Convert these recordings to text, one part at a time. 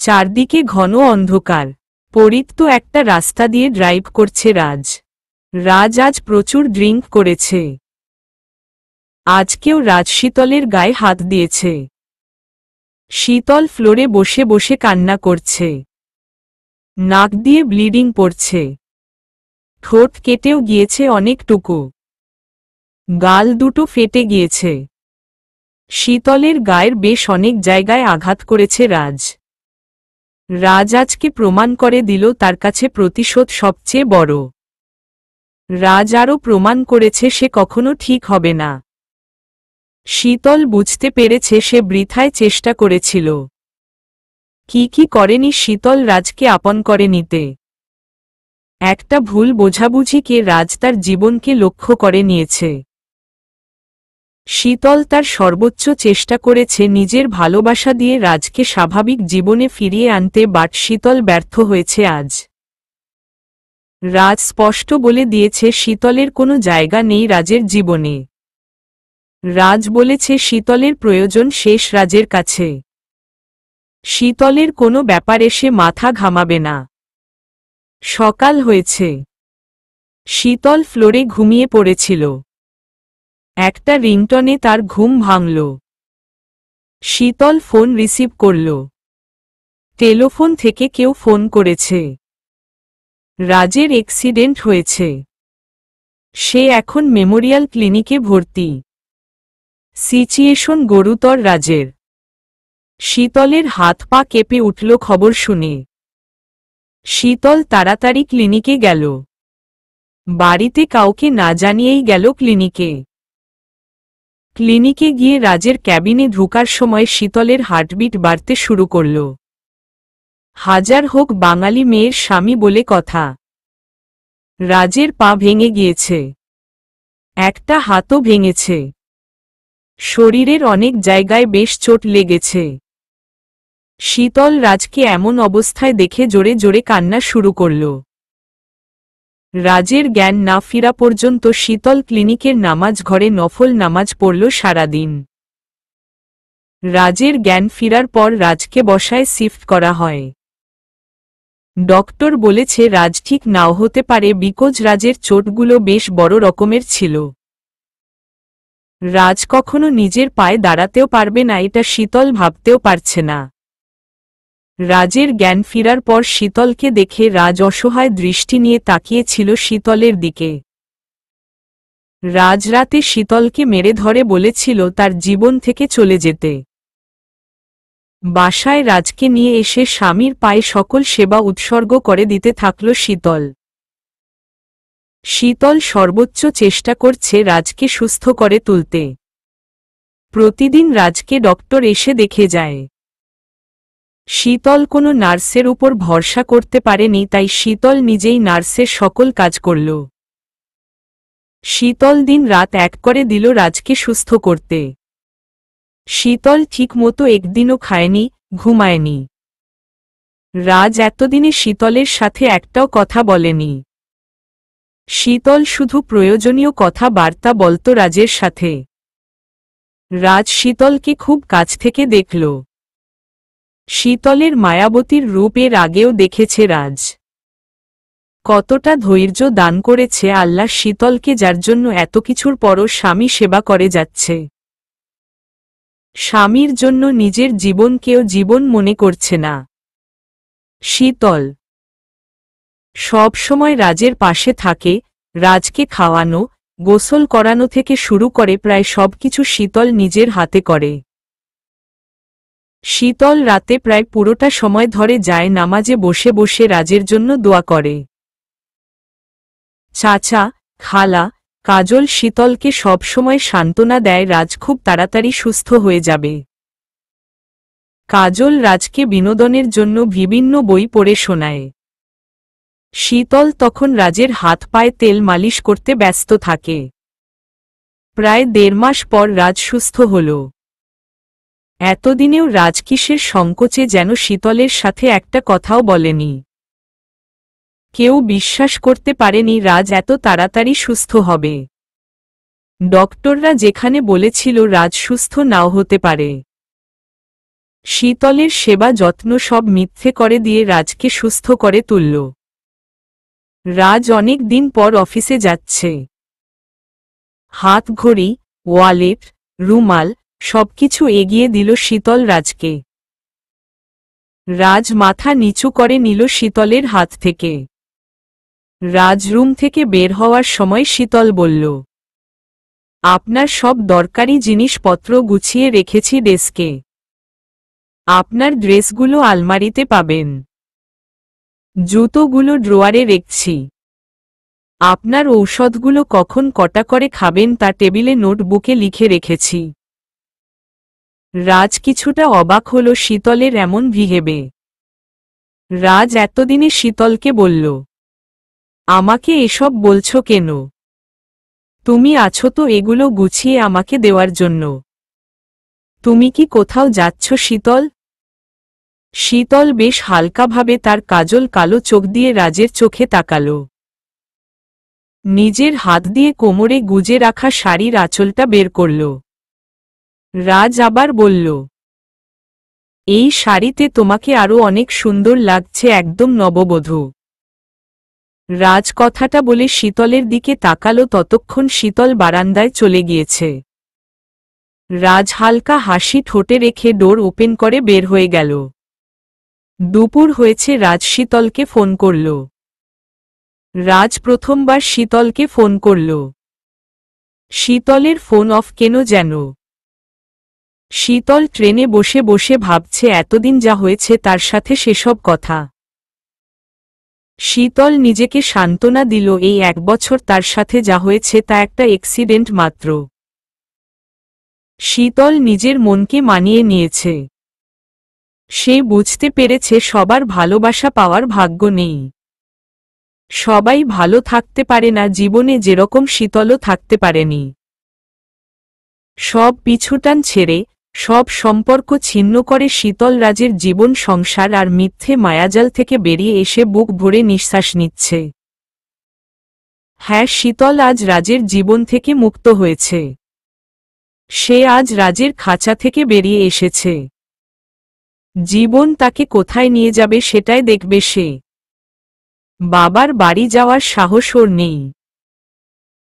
চারদিকে ঘন অন্ধকার। পরিত্যক্ত একটা রাস্তা দিয়ে ড্রাইভ করছে রাজ। রাজ আজ প্রচুর ড্রিঙ্ক করেছে। আজকেও রাজ শীতলের গায়ে হাত দিয়েছে। শীতল ফ্লোরে বসে বসে কান্না করছে। নাক দিয়ে ব্লিডিং পড়ছে। ঠোঁট কেটেও গিয়েছে অনেকটুকু। গাল দুটো ফেটে গিয়েছে। শীতলের গায়ের বেশ অনেক জায়গায় আঘাত করেছে রাজ। রাজ আজকে প্রমাণ করে দিল তার কাছে প্রতিশোধ সবচেয়ে বড়। রাজ আরও প্রমাণ করেছে সে কখনো ঠিক হবে না। শীতল বুঝতে পেরেছে সে বৃথায় চেষ্টা করেছিল। কি করেনি শীতল রাজকে আপন করে নিতে। একটা ভুল বোঝাবুঝিকে রাজ তার জীবনকে লক্ষ্য করে নিয়েছে। শীতল তার সর্বোচ্চ চেষ্টা করেছে নিজের ভালোবাসা দিয়ে রাজকে স্বাভাবিক জীবনে ফিরিয়ে আনতে, বাট শীতল ব্যর্থ হয়েছে আজ। রাজ স্পষ্ট বলে দিয়েছে শীতলের কোনো জায়গা নেই রাজের জীবনে। রাজ বলেছে শীতলের প্রয়োজন শেষ রাজের কাছে। শীতলের কোনো ব্যাপারে সে মাথা ঘামাবে না। সকাল হয়েছে। শীতল ফ্লোরে ঘুমিয়ে পড়েছিল। একটা রিংটনে তার ঘুম ভাঙল। শীতল ফোন রিসিভ করল। টেলিফোন থেকে কেউ ফোন করেছে। রাজের অ্যাক্সিডেন্ট হয়েছে। সে এখন মেমোরিয়াল ক্লিনিকে ভর্তি। সিচুয়েশন গুরুতর রাজের। শীতলের হাত পা কেঁপে উঠল খবর শুনে। শীতল তাড়াতাড়ি ক্লিনিকে গেল। বাড়িতে কাউকে না জানিয়েই গেল ক্লিনিকে। ক্লিনিকে গিয়ে রাজের ক্যাবিনে ঢোকার সময় শীতলের হার্টবিট বাড়তে শুরু করল। হাজার হোক বাঙালি মেয়ের স্বামী বলে কথা। রাজের পা ভেঙে গিয়েছে। একটা হাতও ভেঙেছে। শরীরের অনেক জায়গায় বেশ চোট লেগেছে। শীতল রাজকে এমন অবস্থায় দেখে জোরে জোরে কান্না শুরু করল। রাজের জ্ঞান না ফেরা পর্যন্ত শীতল ক্লিনিকের নামাজ ঘরে নফল নামাজ পড়ল সারাদিন। রাজের জ্ঞান ফেরার পর রাজকে বসায় শিফট করা হয়। ডক্টর বলেছে রাজ ঠিক নাও হতে পারে, বিকজ রাজের চোটগুলো বেশ বড় রকমের ছিল। রাজ কখনো নিজের পায়ে দাঁড়াতেও পারবে না এটা শীতল ভাবতেও পারছে না। রাজের জ্ঞান ফেরার পর শীতলকে দেখে রাজ অসহায় দৃষ্টি নিয়ে তাকিয়েছিল শীতলের দিকে। রাজ রাতে শীতলকে মেরে ধরে বলেছিল তার জীবন থেকে চলে যেতে। বাসায় রাজকে নিয়ে এসে স্বামীর পায়ে সকল সেবা উৎসর্গ করে দিতে থাকল শীতল। শীতল সর্বোচ্চ চেষ্টা করছে রাজকে সুস্থ করে তুলতে। প্রতিদিন রাজকে ডক্টর এসে দেখে যায়। শীতল কোনো নার্সের উপর ভরসা করতে পারেনি, তাই শীতল নিজেই নার্সের সকল কাজ করল। শীতল দিন রাত এক করে দিল রাজকে সুস্থ করতে। শীতল ঠিকমতো একদিনও খায়নি, ঘুমায়নি। রাজ এতদিনে শীতলের সাথে একটাও কথা বলেনি। শীতল শুধু প্রয়োজনীয় কথা বার্তা বলত রাজের সাথে। রাজ শীতলকে খুব কাছ থেকে দেখল। শীতলের মায়াবতীর রূপ এর আগেও দেখেছে রাজ। কতটা ধৈর্য দান করেছে আল্লাহ শীতলকে, যার জন্য এত কিছুর পরও স্বামী সেবা করে যাচ্ছে। স্বামীর জন্য নিজের জীবনকেও জীবন মনে করছে না। শীতল সব সময় রাজের পাশে থাকে। রাজকে খাওয়ানো, গোসল করানো থেকে শুরু করে প্রায় সবকিছু শীতল নিজের হাতে করে। শীতল রাতে প্রায় পুরোটা সময় ধরে যায় নামাজে বসে বসে রাজের জন্য দোয়া করে। চাচা, খালা, কাজল শীতলকে সবসময় সান্ত্বনা দেয় রাজ খুব তাড়াতাড়ি সুস্থ হয়ে যাবে। কাজল রাজকে বিনোদনের জন্য বিভিন্ন বই পড়ে শোনায়। শীতল তখন রাজের হাত পায়ে তেল মালিশ করতে ব্যস্ত থাকে। প্রায় 1.5 মাস পর রাজ সুস্থ হল। এতদিনেও রাজ কিসের সংকোচে যেন শীতলের সাথে একটা কথাও বলেনি। কেউ বিশ্বাস করতে পারেনি রাজ এত তাড়াতাড়ি সুস্থ হবে। ডক্টররা যেখানে বলেছিল রাজ সুস্থ নাও হতে পারে। শীতলের সেবা যত্ন সব মিথ্যে করে দিয়ে রাজকে সুস্থ করে তুলল। রাজ অনেক দিন পর অফিসে যাচ্ছে। হাত ঘড়ি, ওয়ালেট, রুমাল সবকিছু এগিয়ে দিল শীতল রাজকে। রাজ মাথা নিচু করে নিল শীতলের হাত থেকে। রাজ রুম থেকে বের হওয়ার সময় শীতল বলল, আপনার সব দরকারি জিনিসপত্র গুছিয়ে রেখেছি ডেস্কে। আপনার ড্রেসগুলো আলমারিতে পাবেন। জুতোগুলো ড্রয়ারে রেখেছি। আপনার ঔষধগুলো কখন কটা করে খাবেন তা টেবিলে নোটবুকে লিখে রেখেছি। রাজ কিছুটা অবাক হল শীতলের এমন বিহেভে। রাজ এতদিনে শীতলকে বলল, আমাকে এসব বলছো কেন? তুমি আছো তো এগুলো গুছিয়ে আমাকে দেওয়ার জন্য। তুমি কি কোথাও যাচ্ছ শীতল? শীতল বেশ হালকাভাবে তার কাজল কালো চোখ দিয়ে রাজের চোখে তাকাল। নিজের হাত দিয়ে কোমরে গুজে রাখা শাড়ির আঁচলটা বের করল। রাজ আবার বলল, এই শাড়িতে তোমাকে আরো অনেক সুন্দর লাগছে, একদম নববধূ। রাজ কথাটা বলে শীতলের দিকে তাকালো, ততক্ষণ শীতল বারান্দায় চলে গিয়েছে। রাজ হালকা হাসি ঠোঁটে রেখে ডোর ওপেন করে বের হয়ে গেল। দুপুর হয়েছে, রাজ শীতলকে ফোন করল। রাজ প্রথমবার শীতলকে ফোন করল। শীতলের ফোন অফ কেন যেন। শীতল ট্রেনে বসে বসে ভাবছে এতদিন যা হয়েছে তার সাথে সেসব কথা। শীতল নিজেকে সান্ত্বনা দিল, এই 1 বছর তার সাথে যা হয়েছে তা একটা অ্যাক্সিডেন্ট মাত্র। শীতল নিজের মনকে মানিয়ে নিয়েছে। সে বুঝতে পেরেছে সবার ভালোবাসা পাওয়ার ভাগ্য নেই। সবাই ভালো থাকতে পারে না জীবনে, যেরকম শীতলও থাকতে পারেনি। সব পিছুটান ছেড়ে, সব সম্পর্ক ছিন্ন করে শীতল রাজের জীবন সংসার আর মিথ্যে মায়াজাল থেকে বেরিয়ে এসে বুক ভরে নিঃশ্বাস নিচ্ছে। হ্যাঁ, শীতল আজ রাজের জীবন থেকে মুক্ত হয়েছে। সে আজ রাজের খাঁচা থেকে বেরিয়ে এসেছে। জীবন তাকে কোথায় নিয়ে যাবে সেটাই দেখবে সে। বাবার বাড়ি যাওয়ার সাহস ওর নেই।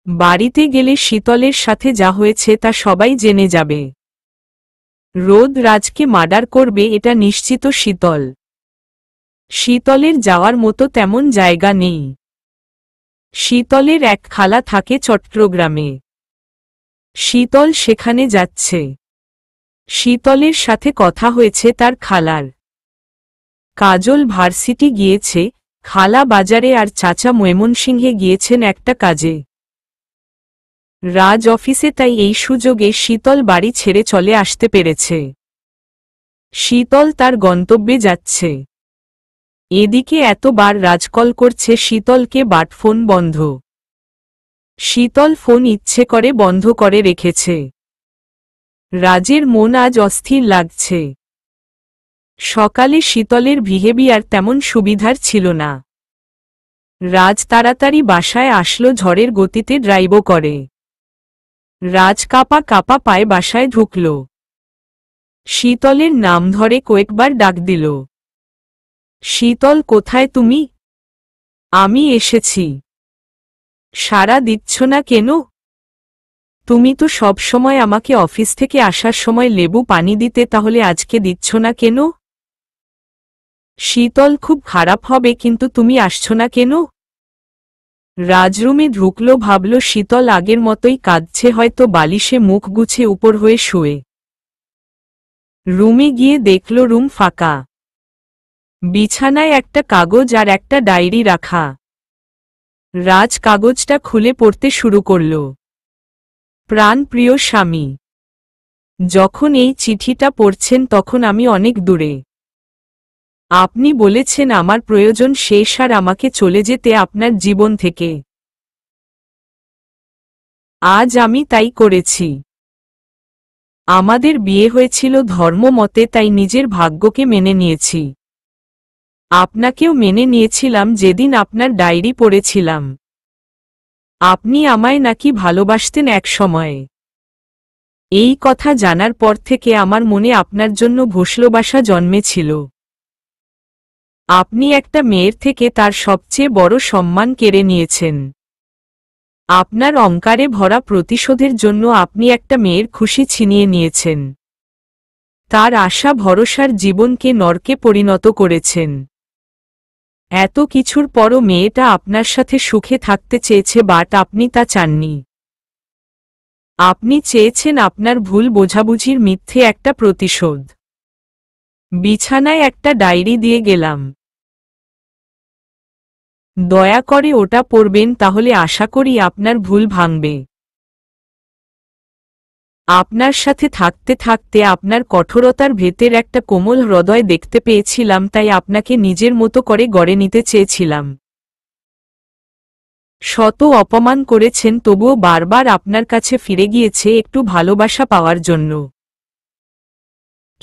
বাড়িতে গেলে শীতলের সাথে যা হয়েছে তা সবাই জেনে যাবে। রোদ রাজকে মার্ডার করবে এটা নিশ্চিত শীতল। শীতলের যাওয়ার মতো তেমন জায়গা নেই। শীতলের এক খালা থাকে চট্টগ্রামে। শীতল সেখানে যাচ্ছে। শীতলের সাথে কথা হয়েছে তার খালার। কাজল ভার্সিটি গিয়েছে, খালা বাজারে আর চাচা ময়মনসিংহে গিয়েছেন একটা কাজে। রাজ অফিসে, তাই এই সুযোগে শীতল বাড়ি ছেড়ে চলে আসতে পেরেছে। শীতল তার গন্তব্যে যাচ্ছে। এদিকে এতবার রাজ কল করছে শীতলকে, বাট ফোন বন্ধ। শীতল ফোন ইচ্ছে করে বন্ধ করে রেখেছে। রাজের মন আজ অস্থির লাগছে। সকালে শীতলের বিহেভিয়ার তেমন সুবিধার ছিল না। রাজ তাড়াতাড়ি বাসায় আসলো, ঝড়ের গতিতে ড্রাইভ করে। রাজ কাঁপা কাঁপা পায়ে বাসায় ঢুকল। শীতলের নাম ধরে কয়েকবার ডাক দিল। শীতল, কোথায় তুমি? আমি এসেছি। সাড়া দিচ্ছ না কেন? তুমি তো সব সময় আমাকে অফিস থেকে আসার সময় লেবু পানি দিতে, তাহলে আজকে দিচ্ছ না কেন? শীতল, খুব খারাপ হবে কিন্তু তুমি আসছো না কেন? রাজরুমে ঢুকল, ভাবল শীতল আগের মতোই কাঁদছে, হয়তো বালিশে মুখ গুছে উপর হয়ে শুয়ে। রুমে গিয়ে দেখল রুম ফাঁকা। বিছানায় একটা কাগজ আর একটা ডায়েরি রাখা। রাজ কাগজটা খুলে পড়তে শুরু করল। প্রাণপ্রিয় স্বামী, যখন এই চিঠিটা পড়ছেন তখন আমি অনেক দূরে। আপনি বলেছেন আমার প্রয়োজন শেষ আর আমাকে চলে যেতে আপনার জীবন থেকে। আজ আমি তাই করেছি। আমাদের বিয়ে হয়েছিল ধর্ম মতে, তাই নিজের ভাগ্যকে মেনে নিয়েছি। আপনাকেও মেনে নিয়েছিলাম যেদিন আপনার ডায়েরি পড়েছিলাম। আপনি আমায় নাকি ভালোবাসতেন এক সময়ে। এই কথা জানার পর থেকে আমার মনে আপনার জন্য ভালোবাসা জন্মেছিল। আপনি একটা মেয়ের থেকে তার সবচেয়ে বড় সম্মান কেড়ে নিয়েছেন। আপনার অহংকারে ভরা প্রতিশোধের জন্য আপনি একটা মেয়ের খুশি ছিনিয়ে নিয়েছেন। তার আশা ভরসার জীবনকে নরকে পরিণত করেছেন। এত কিছুর পরও মেয়েটা আপনার সাথে সুখে থাকতে চেয়েছে, বাট আপনি তা চাননি। আপনি চেয়েছেন আপনার ভুল বোঝাবুঝির মিথ্যে একটা প্রতিশোধ। বিছানায় একটা ডায়েরি দিয়ে গেলাম, দয়া করে ওটা পড়বেন, তাহলে আশা করি আপনার ভুল ভাঙবে। আপনার সাথে থাকতে থাকতে আপনার কঠোরতার ভেতর একটা কোমল হৃদয় দেখতে পেয়েছিলাম, তাই আপনাকে নিজের মতো করে গড়ে নিতে চেয়েছিলাম। শত অপমান করেছেন, তবুও বারবার আপনার কাছে ফিরে গিয়েছে একটু ভালোবাসা পাওয়ার জন্য।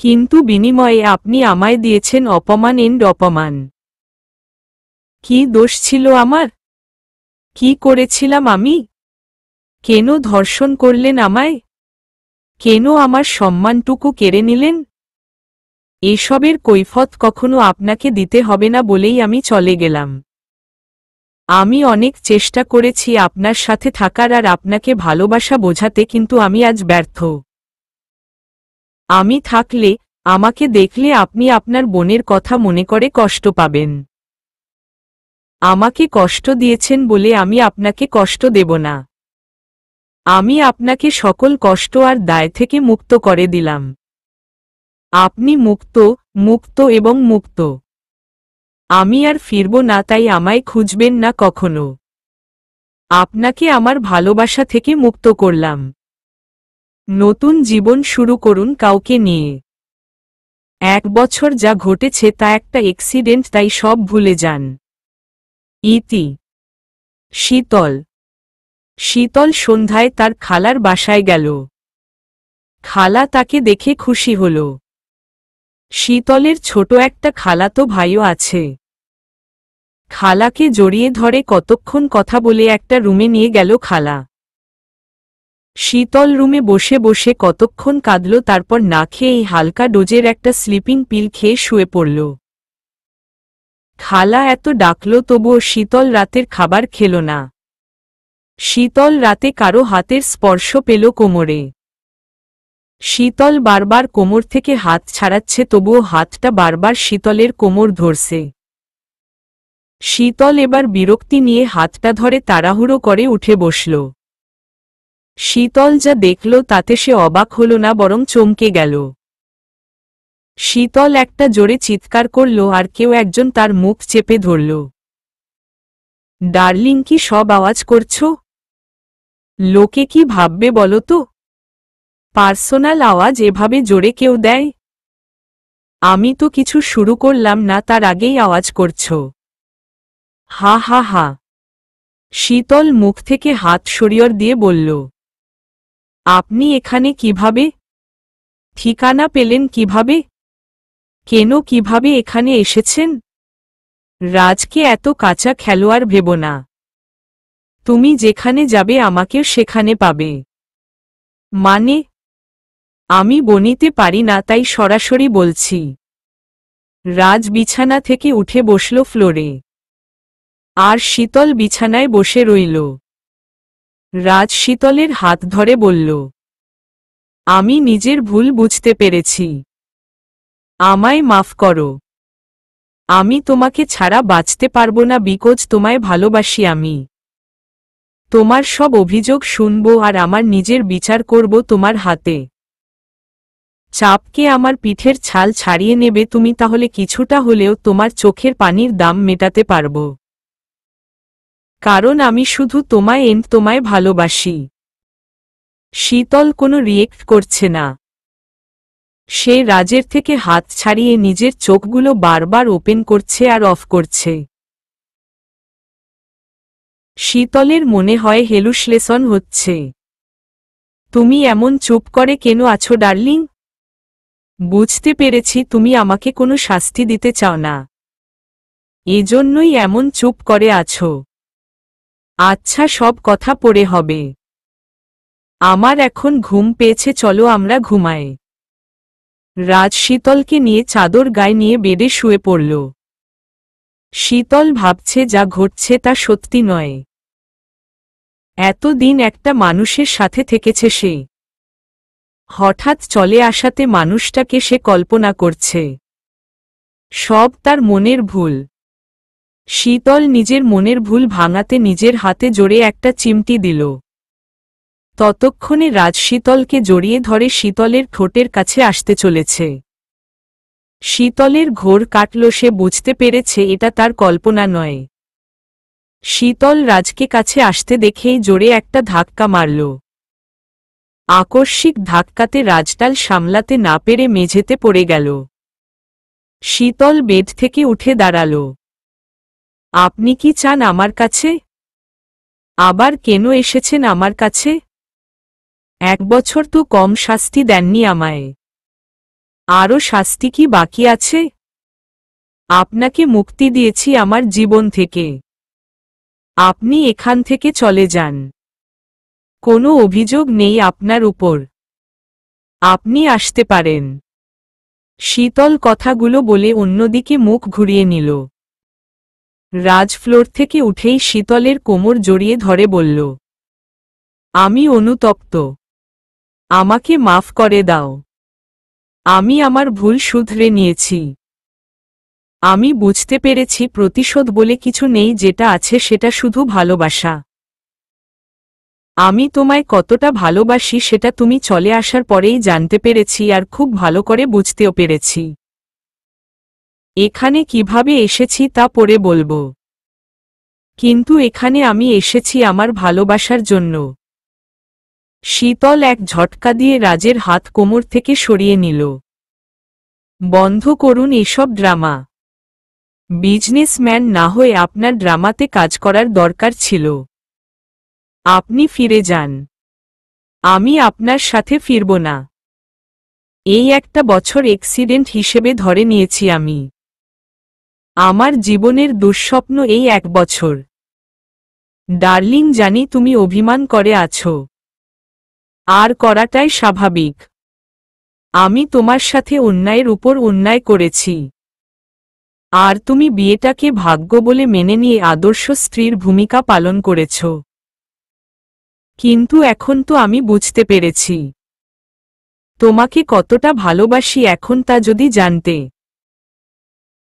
কিন্তু বিনিময়ে আপনি আমায় দিয়েছেন অপমান এন্ড অপমান। কি দোষ ছিল আমার? কি করেছিলাম আমি? কেন ধর্ষণ করলেন আমায়? কেন আমার সম্মানটুকু কেড়ে নিলেন? এসবের কৈফিয়ত কখনো আপনাকে দিতে হবে না বলেই আমি চলে গেলাম। আমি অনেক চেষ্টা করেছি আপনার সাথে থাকার আর আপনাকে ভালোবাসা বোঝাতে, কিন্তু আমি আজ ব্যর্থ। আমি থাকলে, আমাকে দেখলে আপনি আপনার বোনের কথা মনে করে কষ্ট পাবেন। আমাকে কষ্ট দিয়েছেন বলে আমি আপনাকে কষ্ট দেব না। আমি আপনাকে সকল কষ্ট আর দায় থেকে মুক্ত করে দিলাম। আপনি মুক্ত, মুক্ত এবং মুক্ত। আমি আর ফিরব না, তাই আমায় খুঁজবেন না কখনো। আপনাকে আমার ভালোবাসা থেকে মুক্ত করলাম। নতুন জীবন শুরু করুন কাউকে নিয়ে। 1 বছর যা ঘটেছে তা একটা অ্যাক্সিডেন্ট, তাই সব ভুলে যান। ইতি। শীতল। শীতল সন্ধ্যায় তার খালার বাসায় গেল। খালা তাকে দেখে খুশি হল। শীতলের ছোট একটা খালাতো ভাইও আছে। খালাকে জড়িয়ে ধরে কতক্ষণ কথা বলে একটা রুমে নিয়ে গেল খালা। শীতল রুমে বসে বসে কতক্ষণ কাঁদল, তারপর না খেয়েই হালকা ডোজের একটা স্লিপিং পিল খেয়ে শুয়ে পড়ল। খালা এত ডাকল তবুও শীতল রাতের খাবার খেল না। শীতল রাতে কারো হাতের স্পর্শ পেল কোমরে। শীতল বারবার কোমর থেকে হাত ছাড়াচ্ছে, তবুও হাতটা বারবার শীতলের কোমর ধরছে। শীতল এবার বিরক্তি নিয়ে হাতটা ধরে তাড়াহুড়ো করে উঠে বসল। শীতল যা দেখল তাতে সে অবাক হল না, বরং চমকে গেল। শীতল একটা জোরে চিৎকার করল আর কেউ একজন তার মুখ চেপে ধরল। ডার্লিং, কি সব আওয়াজ করছো? লোকে কি ভাববে বলো তো? পার্সোনাল আওয়াজ এভাবে জোরে কেউ দেয়? আমি তো কিছু শুরু করলাম না, তার আগেই আওয়াজ করছো। হা হা হা। শীতল মুখ থেকে হাত সরিয়ে দিয়ে বলল, আপনি এখানে কিভাবে? ঠিকানা পেলেন কিভাবে? কেন কিভাবে এখানে এসেছেন? রাজকে এত কাঁচা খেলোয়াড় ভেবো না। তুমি যেখানে যাবে আমাকেও সেখানে পাবে। মানে? আমি বনিতে পারি না, তাই সরাসরি বলছি। রাজ বিছানা থেকে উঠে বসল ফ্লোরে। আর শীতল বিছানায় বসে রইল। রাজ শীতলের হাত ধরে বলল, আমি নিজের ভুল বুঝতে পেরেছি। আমায় মাফ করো। আমি তোমাকে ছাড়া বাঁচতে পারবো না, বিকজ তোমায় ভালোবাসি আমি। তোমার সব অভিযোগ শুনব আর আমার নিজের বিচার করব তোমার হাতে। চাপকে আমার পিঠের ছাল ছাড়িয়ে নেবে তুমি, তাহলে কিছুটা হলেও তোমার চোখের পানির দাম মেটাতে পারব। কারণ আমি শুধু তোমায় ভালোবাসি। শীতল কোনো রিয়েক্ট করছে না। সে রাজের থেকে হাত ছাড়িয়ে নিজের চোখগুলো বারবার ওপেন করছে আর অফ করছে। শীতলের মনে হয় হেলুসিনেশন হচ্ছে। তুমি এমন চুপ করে কেন আছো ডার্লিং? বুঝতে পেরেছি তুমি আমাকে কোনো শাস্তি দিতে চাও না। এজন্যই এমন চুপ করে আছো। আচ্ছা, সব কথা পরে হবে। আমার এখন ঘুম পেয়েছে, চলো আমরা ঘুমাই। রাজ শীতলকে নিয়ে চাদর গায়ে নিয়ে বেডে শুয়ে পড়ল। শীতল ভাবছে যা ঘটছে তা সত্যি নয়। এতদিন একটা মানুষের সাথে থেকেছে সে, হঠাৎ চলে আসাতে মানুষটাকে সে কল্পনা করছে। সব তার মনের ভুল। শীতল নিজের মনের ভুল ভাঙাতে নিজের হাতে জোরে একটা চিমটি দিল। ততক্ষণে রাজ শীতলকে জড়িয়ে ধরে শীতলের ঠোঁটের কাছে আসতে চলেছে। শীতলের ঘোর কাটল, সে বুঝতে পেরেছে এটা তার কল্পনা নয়। শীতল রাজকে কাছে আসতে দেখেই জোরে একটা ধাক্কা মারল। আকস্মিক ধাক্কাতে রাজটাল সামলাতে না পেরে মেঝেতে পড়ে গেল। শীতল বেড থেকে উঠে দাঁড়াল। আপনি কি চান আমার কাছে? আবার কেন এসেছেন আমার কাছে? 1 বছর তো কম শাস্তি দেননি আমায়। আরও শাস্তি কি বাকি আছে? আপনাকে মুক্তি দিয়েছি আমার জীবন থেকে। আপনি এখান থেকে চলে যান। কোনো অভিযোগ নেই আপনার উপর। আপনি আসতে পারেন। শীতল কথাগুলো বলে অন্যদিকে মুখ ঘুরিয়ে নিল। রাজ ফ্লোর থেকে উঠেই শীতলের কোমর জড়িয়ে ধরে বলল, আমি অনুতপ্ত। আমাকে মাফ করে দাও। আমি আমার ভুল শুধরে নিয়েছি। আমি বুঝতে পেরেছি প্রতিশোধ বলে কিছু নেই, যেটা আছে সেটা শুধু ভালোবাসা। আমি তোমায় কতটা ভালোবাসি সেটা তুমি চলে আসার পরেই জানতে পেরেছি, আর খুব ভালো করে বুঝতেও পেরেছি। এখানে কিভাবে এসেছি তা পরে বলবো, কিন্তু এখানে আমি এসেছি আমার ভালোবাসার জন্য। শীতল এক ঝটকা দিয়ে রাজের হাত কোমর থেকে সরিয়ে নিল। বন্ধ করুন এসব ড্রামা। বিজনেসম্যান না হয়ে আপনার ড্রামাতে কাজ করার দরকার ছিল। আপনি ফিরে যান। আমি আপনার সাথে ফিরব না। এই 1 বছর অ্যাক্সিডেন্ট হিসেবে ধরে নিয়েছি আমি। আমার জীবনের দুঃস্বপ্ন এই 1 বছর। ডার্লিং, জানি তুমি অভিমান করে আছো, আর করাটাই স্বাভাবিক। আমি তোমার সাথে অন্যায়ের উপর অন্যায় করেছি, আর তুমি বিয়েটাকে ভাগ্য বলে মেনে নিয়ে আদর্শ স্ত্রীর ভূমিকা পালন করেছ। কিন্তু এখন তো আমি বুঝতে পেরেছি তোমাকে কতটা ভালোবাসি, এখন তা যদি জানতে।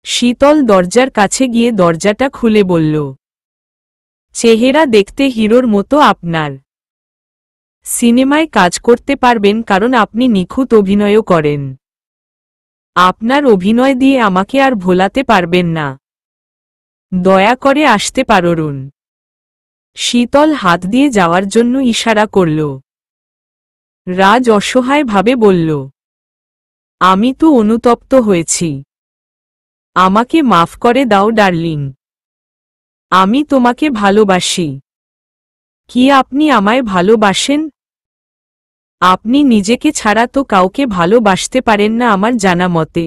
শীতল দরজার কাছে গিয়ে দরজাটা খুলে বলল, চেহারা দেখতে হিরোর মতো আপনার। সিনেমায় কাজ করতে পারবেন কারণ আপনি নিখুঁত অভিনয়ও করেন। আপনার অভিনয় দিয়ে আমাকে আর ভোলাতে পারবেন না। দয়া করে আসতে পারুন। শীতল হাত দিয়ে যাওয়ার জন্য ইশারা করল। রাজ অসহায়ভাবে বলল, আমি তো অনুতপ্ত হয়েছি। আমাকে মাফ করে দাও ডার্লিং। আমি তোমাকে ভালোবাসি। কি আপনি আমায় ভালোবাসেন? আপনি নিজেকে ছাড়া তো কাউকে ভালোবাসতে পারেন না আমার জানা মতে।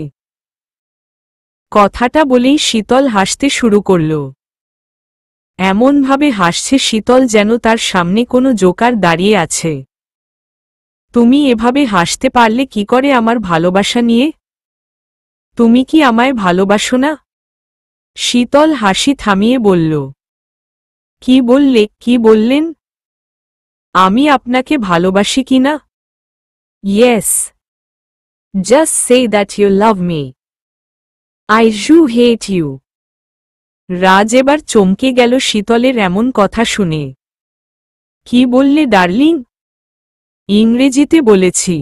কথাটা বলেই শীতল হাসতে শুরু করল। এমনভাবে হাসছে শীতল যেন তার সামনে কোনো জোকার দাঁড়িয়ে আছে। তুমি এভাবে হাসতে পারলে কি করে আমার ভালোবাসা নিয়ে? তুমি কি আমায় ভালোবাসো না? শীতল হাসি থামিয়ে বলল, কি বললে, কি বললেন? আমি আপনাকে ভালোবাসি কিনা? Yes. Just say that you love me. I do hate you. Raj এবার চমকে গেল শীতলের এমন কথা শুনে। কি বললে ডার্লিং? ইংরেজিতে বলেছি।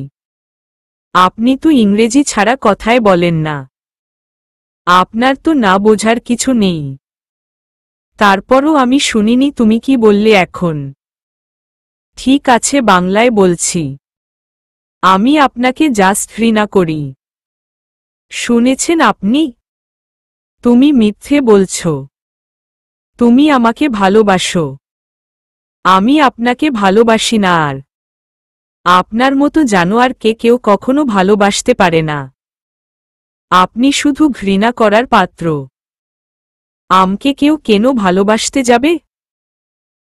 আপনি তো ইংরেজি ছাড়া কথাই বলেন না। আপনার তো না বোঝার কিছু নেই। তারপরও আমি শুনিনি তুমি কি বললে এখন। ঠিক আছে, বাংলায় বলছি। আমি আপনাকে জাস্ট ঘৃণা করি। শুনেছেন আপনি? তুমি মিথ্যে বলছো। তুমি আমাকে ভালোবাসো। আমি আপনাকে ভালোবাসি না। আর আপনার মতো জানোয়ারকে কেউ কখনো ভালোবাসতে পারে না। আপনি শুধু ঘৃণা করার পাত্র। আমাকে কেউ কেন ভালোবাসতে যাবে?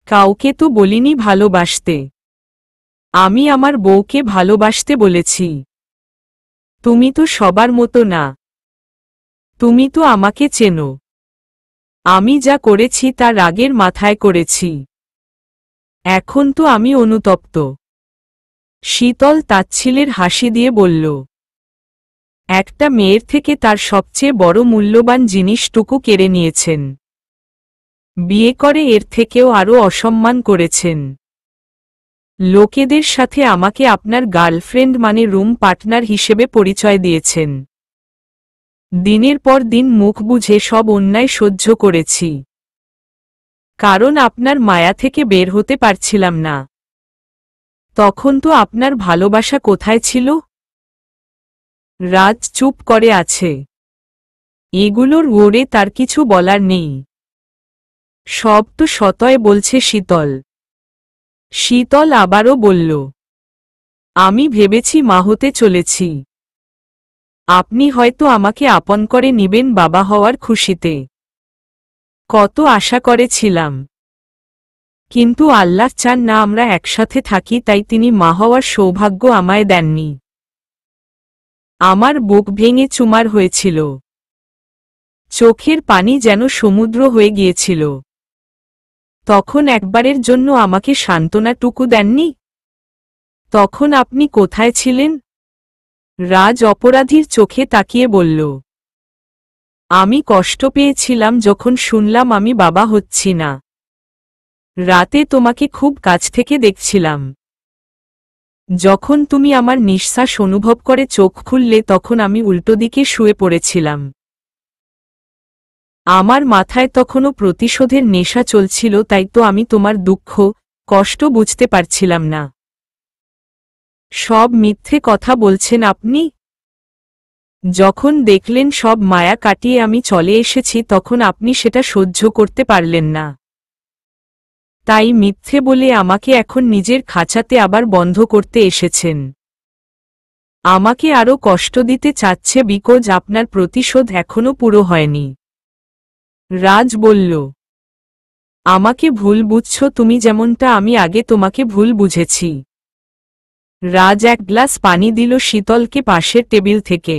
কাউকে তো বলিনি ভালোবাসতে। আমি আমার বউকে ভালোবাসতে বলেছি। তুমি তো সবার মতো না। তুমি তো আমাকে চেনো। আমি যা করেছি তা রাগের মাথায় করেছি। এখন তো আমি অনুতপ্ত। শীতল তাচ্ছিলের হাসি দিয়ে বলল, একটা মেয়ের থেকে তার সবচেয়ে বড় মূল্যবান জিনিসটুকু কেড়ে নিয়েছেন। বিয়ে করে এর থেকেও আরও অসম্মান করেছেন। লোকেদের সাথে আমাকে আপনার গার্লফ্রেন্ড মানে রুম পার্টনার হিসেবে পরিচয় দিয়েছেন। দিনের পর দিন মুখ বুজে সব অন্যায় সহ্য করেছি, কারণ আপনার মায়া থেকে বের হতে পারছিলাম না। তখন তো আপনার ভালোবাসা কোথায় ছিল? রাজ চুপ করে আছে। এগুলোর ওরে তার কিছু বলার নেই। সব তো সতয় বলছে শীতল। শীতল আবারও বলল, আমি ভেবেছি মা হতে চলেছি। আপনি হয়তো আমাকে আপন করে নিবেন বাবা হওয়ার খুশিতে। কত আশা করেছিলাম, কিন্তু আল্লাহ চান না আমরা একসাথে থাকি, তাই তিনি মা হওয়ার সৌভাগ্য আমায় দেননি। আমার বুক ভেঙে চুমার হয়েছিল। চোখের পানি যেন সমুদ্র হয়ে গিয়েছিল। তখন একবারের জন্য আমাকে সান্ত্বনাটুকু দেননি? তখন আপনি কোথায় ছিলেন? রাজ অপরাধীর চোখে তাকিয়ে বলল, আমি কষ্ট পেয়েছিলাম যখন শুনলাম আমি বাবা হচ্ছি না। রাতে তোমাকে খুব কাছ থেকে দেখছিলাম। যখন তুমি আমার নিঃশ্বাস অনুভব করে চোখ খুললে তখন আমি উল্টো দিকে শুয়ে পড়েছিলাম। আমার মাথায় তখনও প্রতিশোধের নেশা চলছিল, তাই তো আমি তোমার দুঃখ কষ্ট বুঝতে পারছিলাম না। সব মিথ্যে কথা বলছেন আপনি। যখন দেখলেন সব মায়া কাটিয়ে আমি চলে এসেছি তখন আপনি সেটা সহ্য করতে পারলেন না। তাই মিথ্যে বলে আমাকে এখন নিজের খাঁচাতে আবার বন্ধ করতে এসেছেন। আমাকে আরও কষ্ট দিতে চাচ্ছে বিকজ আপনার প্রতিশোধ এখনো পুরো হয়নি। রাজ বলল, আমাকে ভুল বুঝছ তুমি, যেমনটা আমি আগে তোমাকে ভুল বুঝেছি। রাজ এক গ্লাস পানি দিল শীতলকে পাশের টেবিল থেকে।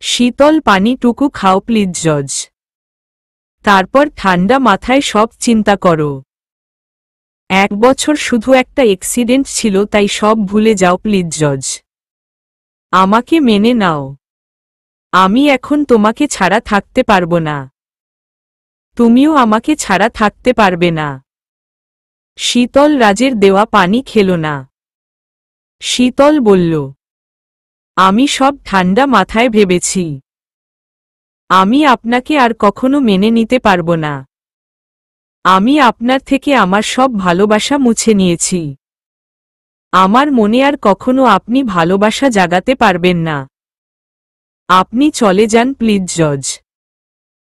শীতল পানিটুকু খাও প্লিজ জজ। তারপর ঠান্ডা মাথায় সব চিন্তা করো। 1 বছর শুধু একটা অ্যাক্সিডেন্ট ছিল, তাই সব ভুলে যাও প্লিজ জজ। আমাকে মেনে নাও। আমি এখন তোমাকে ছাড়া থাকতে পারবো না। তুমিও আমাকে ছাড়া থাকতে পারবে না। শীতল রাজের দেওয়া পানি খেল না। শীতল বলল, আমি সব ঠান্ডা মাথায় ভেবেছি। আমি আপনাকে আর কখনো মেনে নিতে পারবো না। আমি আপনার থেকে আমার সব ভালোবাসা মুছে নিয়েছি। আমার মনে আর কখনো আপনি ভালোবাসা জাগাতে পারবেন না। আপনি চলে যান প্লিজ জজ।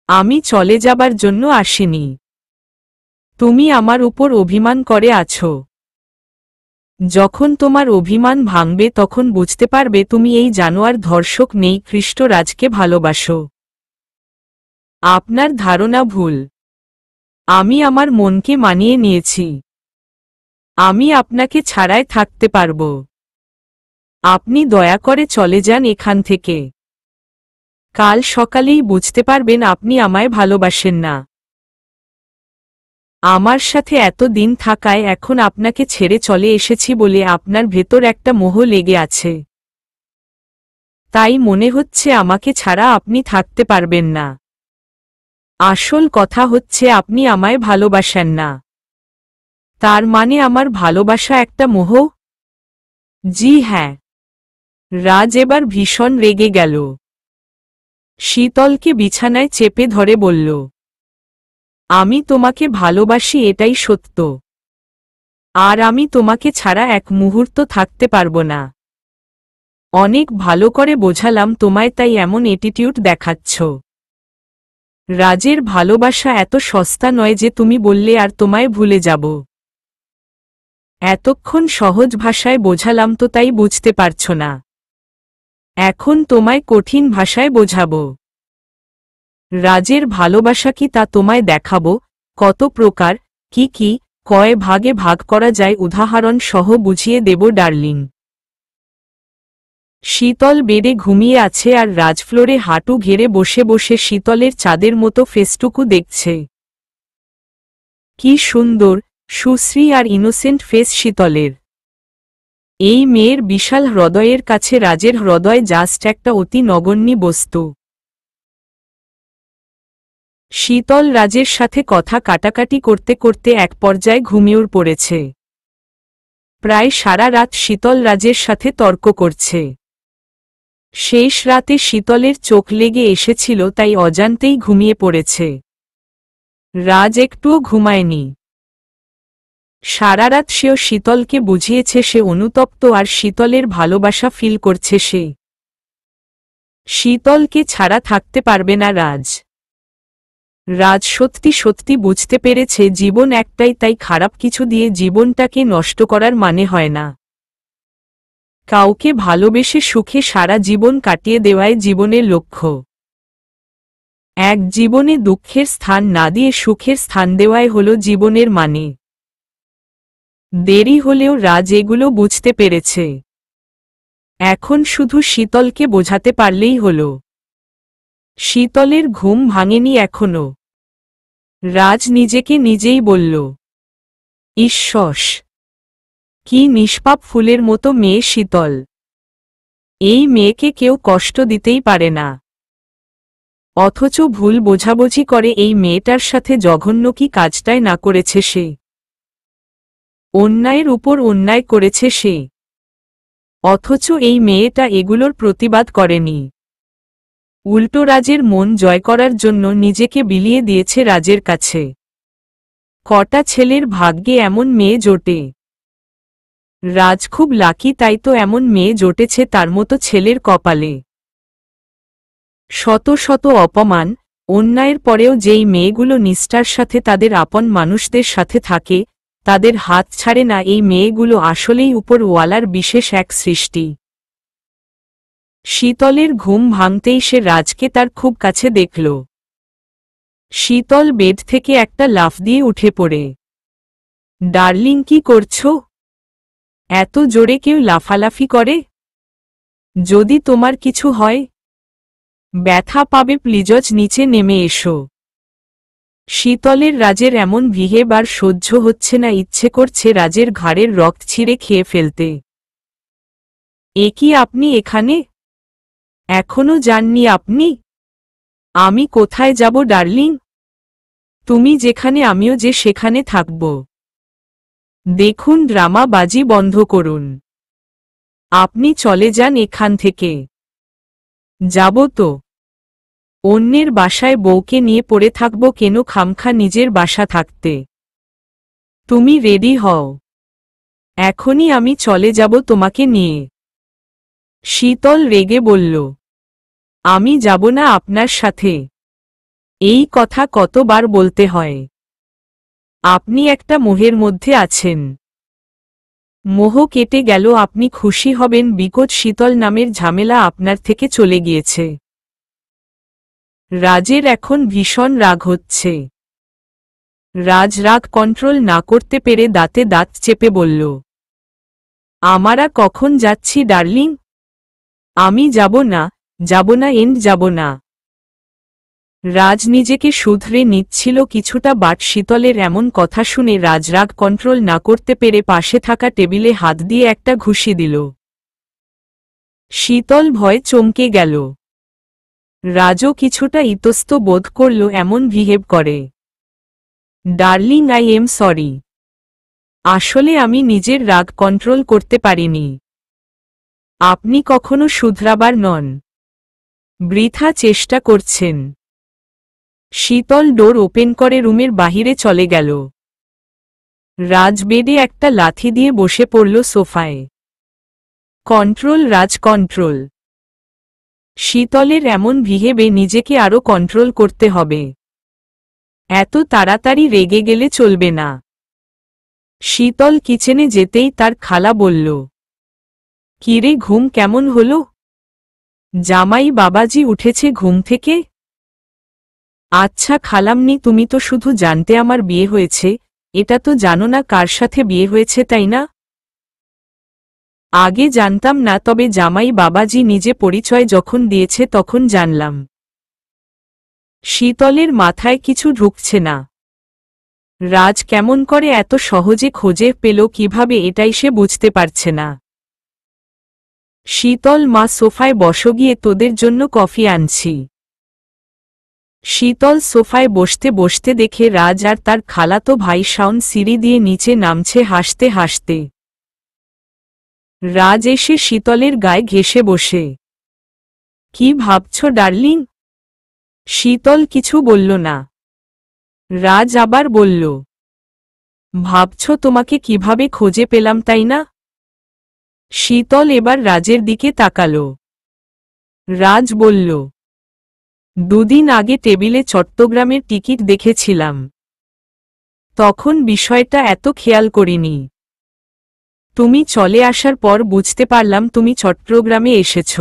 আমি চলে যাবার জন্য আসিনি। তুমি আমার উপর অভিমান করে আছো। যখন তোমার অভিমান ভাঙবে তখন বুঝতে পারবে তুমি এই জানোয়ার ধর্ষক নেই খ্রিস্টরাজকে ভালোবাসো। আপনার ধারণা ভুল। আমি আমার মনকে মানিয়ে নিয়েছি। আমি আপনাকে ছাড়াই থাকতে পারব। আপনি দয়া করে চলে যান এখান থেকে। কাল সকালেই বুঝতে পারবেন আপনি আমায় ভালোবাসেন না। আমার সাথে এত দিন থাকায় এখন আপনাকে ছেড়ে চলে এসেছি বলে আপনার ভেতর একটা মোহ লেগে আছে। তাই মনে হচ্ছে আমাকে ছাড়া আপনি থাকতে পারবেন না। আসল কথা হচ্ছে আপনি আমায় ভালোবাসেন না। তার মানে আমার ভালোবাসা একটা মোহ? জি হ্যাঁ। রাজ এবার ভীষণ রেগে গেল। শীতলকে বিছানায় চেপে ধরে বলল, আমি তোমাকে ভালোবাসি, এটাই সত্য। আর আমি তোমাকে ছাড়া এক মুহূর্ত থাকতে পারবো না। অনেক ভালো করে বোঝালাম তোমায়, তাই এমন অ্যাটিটিউড দেখাচ্ছ। রাজের ভালোবাসা এত সস্তা নয় যে তুমি বললে আর তোমায় ভুলে যাব। এতক্ষণ সহজ ভাষায় বোঝালাম তো তাই বুঝতে পারছো না। এখন তোমায় কঠিন ভাষায় বোঝাবো। রাজের ভালোবাসা কি তা তোমায় দেখাবো, কত প্রকার, কি কি, কয় ভাগে ভাগ করা যায় উদাহরণ সহ বুঝিয়ে দেব ডার্লিং। শীতল বেডে ঘুমিয়ে আছে আর রাজ ফ্লোরে হাঁটু ঘেরে বসে বসে শীতলের চাঁদের মতো ফেসটুকু দেখছে। কি সুন্দর, সুশ্রী আর ইনোসেন্ট ফেস শীতলের। এই মেয়ের বিশাল হৃদয়ের কাছে রাজের হৃদয় জাস্ট একটা অতি নগণ্য বস্তু। শীতল রাজের সাথে কথা কাটাকাটি করতে করতে এক পর্যায়ে ঘুমিয়ে পড়েছে। প্রায় সারা রাত শীতল রাজের সাথে তর্ক করছে। শেষ রাতে শীতলের চোখ লেগে এসেছিল, তাই অজান্তেই ঘুমিয়ে পড়েছে। রাজ একটুও ঘুমায়নি। সারা রাত সেও শীতলকে বুঝিয়েছে সে অনুতপ্ত আর শীতলের ভালোবাসা ফিল করছে সে। শীতলকে ছাড়া থাকতে পারবে না রাজ। রাজ সত্যি সত্যি বুঝতে পেরেছে জীবন একটাই, তাই খারাপ কিছু দিয়ে জীবনটাকে নষ্ট করার মানে হয় না। কাউকে ভালোবেসে সুখে সারা জীবন কাটিয়ে দেওয়াই জীবনের লক্ষ্য। এক জীবনে দুঃখের স্থান না দিয়ে সুখের স্থান দেওয়াই হল জীবনের মানে। দেরি হলেও রাজ এগুলো বুঝতে পেরেছে। এখন শুধু শীতলকে বোঝাতে পারলেই হল। শীতলের ঘুম ভাঙেনি এখনো। রাজ নিজেকে নিজেই বলল, ঈশ্বর, কি নিষ্পাপ ফুলের মতো মেয়ে শীতল। এই মেয়েকে কেউ কষ্ট দিতেই পারে না, অথচ ভুল বোঝাবুঝি করে এই মেয়েটার সাথে জঘন্য কি কাজটাই না করেছে সে। অন্যায়ের উপর অন্যায় করেছে সে, অথচ এই মেয়েটা এগুলোর প্রতিবাদ করেনি। উল্টো রাজের মন জয় করার জন্য নিজেকে বিলিয়ে দিয়েছে রাজের কাছে। কটা ছেলের ভাগ্যে এমন মেয়ে জোটে। রাজ খুব লাকি, তাই তো এমন মেয়ে জোটেছে তার মতো ছেলের কপালে। শত শত অপমান অন্যায়ের পরেও যেই মেয়েগুলো নিষ্ঠার সাথে তাদের আপন মানুষদের সাথে থাকে, তাদের হাত ছাড়ে না, এই মেয়েগুলো আসলেই উপরওয়ালার বিশেষ এক সৃষ্টি। শীতলের ঘুম ভাঙতেই সে রাজকে তার খুব কাছে দেখল। শীতল বেড থেকে একটা লাফ দিয়ে উঠে পড়ে, ডার্লিং কি করছো? এত জোরে কেউ লাফালাফি করে? যদি তোমার কিছু হয়, ব্যথা পাবে, প্লিজ নিচে নেমে এসো। শীতলের রাজের এমন বিহেভ আর সহ্য হচ্ছে না, ইচ্ছে করছে রাজের ঘাড়ের রক্ত ছিঁড়ে খেয়ে ফেলতে। এ কি আপনি এখানে? এখনো যাননি আপনি? আমি কোথায় যাব ডার্লিং? তুমি যেখানে আমিও যে সেখানে থাকব। দেখুন, ড্রামাবাজি বন্ধ করুন। আপনি চলে যান এখান থেকে। যাব তো। অন্যের বাসায় বউকে নিয়ে পড়ে থাকব কেন, খামখা নিজের বাসা থাকতে। তুমি রেডি হও, এখনই আমি চলে যাব তোমাকে নিয়ে। শীতল রেগে বলল, আমি যাব না আপনার সাথে। এই কথা কতবার বলতে হয়? আপনি একটা মোহের মধ্যে আছেন। মোহ কেটে গেল, আপনি খুশি হবেন, বিকট শীতল নামের ঝামেলা আপনার থেকে চলে গিয়েছে। রাজের এখন ভীষণ রাগ হচ্ছে। রাজ রাগ কন্ট্রোল না করতে পেরে দাঁতে দাঁত চেপে বলল, আমরা কখন যাচ্ছি ডার্লিং? আমি যাব না, যাব না, যাব না। রাজ নিজেকে শুধরে নিচ্ছিল কিছুটা, বাট শীতলের এমন কথা শুনে রাজ রাগ কন্ট্রোল না করতে পেরে পাশে থাকা টেবিলে হাত দিয়ে একটা ঘুষি দিল। শীতল ভয়ে চমকে গেল। রাজও কিছুটা ইতস্ত বোধ করল এমন বিহেভ করে। Darling, I am sorry. আসলে আমি নিজের রাগ কন্ট্রোল করতে পারিনি। আপনি কখনো শুধরাবার নন, বৃথা চেষ্টা করছেন। শীতল ডোর ওপেন করে রুমের বাহিরে চলে গেল। রাজ বেডে একটা লাথি দিয়ে বসে পড়ল সোফায়। কন্ট্রোল রাজ, কন্ট্রোল। শীতলের এমন বিহেভে নিজেকে আরও কন্ট্রোল করতে হবে। এত তাড়াতাড়ি রেগে গেলে চলবে না। শীতল কিচেনে যেতেই তার খালা বলল, কিরে, ঘুম কেমন হলো? জামাই বাবাজি উঠেছে ঘুম থেকে? আচ্ছা খালামনি, তুমি তো শুধু জানতে আমার বিয়ে হয়েছে, এটা তো জানো না কার সাথে বিয়ে হয়েছে, তাই না? আগে জানতাম না, তবে জামাই বাবাজি নিজে পরিচয় যখন দিয়েছে তখন জানলাম। শীতলের মাথায় কিছু ঢুকছে না। রাজ কেমন করে এত সহজে খোঁজে পেল কিভাবে, এটাই সে বুঝতে পারছে না। শীতল, মা সোফায় বসো, গিয়ে তোদের জন্য কফি আনছি। শীতল সোফায় বসতে বসতে দেখে রাজ আর তার খালাতো ভাই শাওন সিঁড়ি দিয়ে নিচে নামছে হাসতে হাসতে। রাজ এসে শীতলের গায়ে ঘেঁষে বসে। কি ভাবছ ডার্লিং? শীতল কিছু বলল না। রাজ আবার বলল, ভাবছ তোমাকে কিভাবে খুঁজে পেলাম, তাই না? শীতল এবার রাজের দিকে তাকাল। রাজ বলল, দুদিন আগে টেবিলে চট্টগ্রামের টিকিট দেখেছিলাম, তখন বিষয়টা এত খেয়াল করিনি। তুমি চলে আসার পর বুঝতে পারলাম তুমি চট্টগ্রামে এসেছ।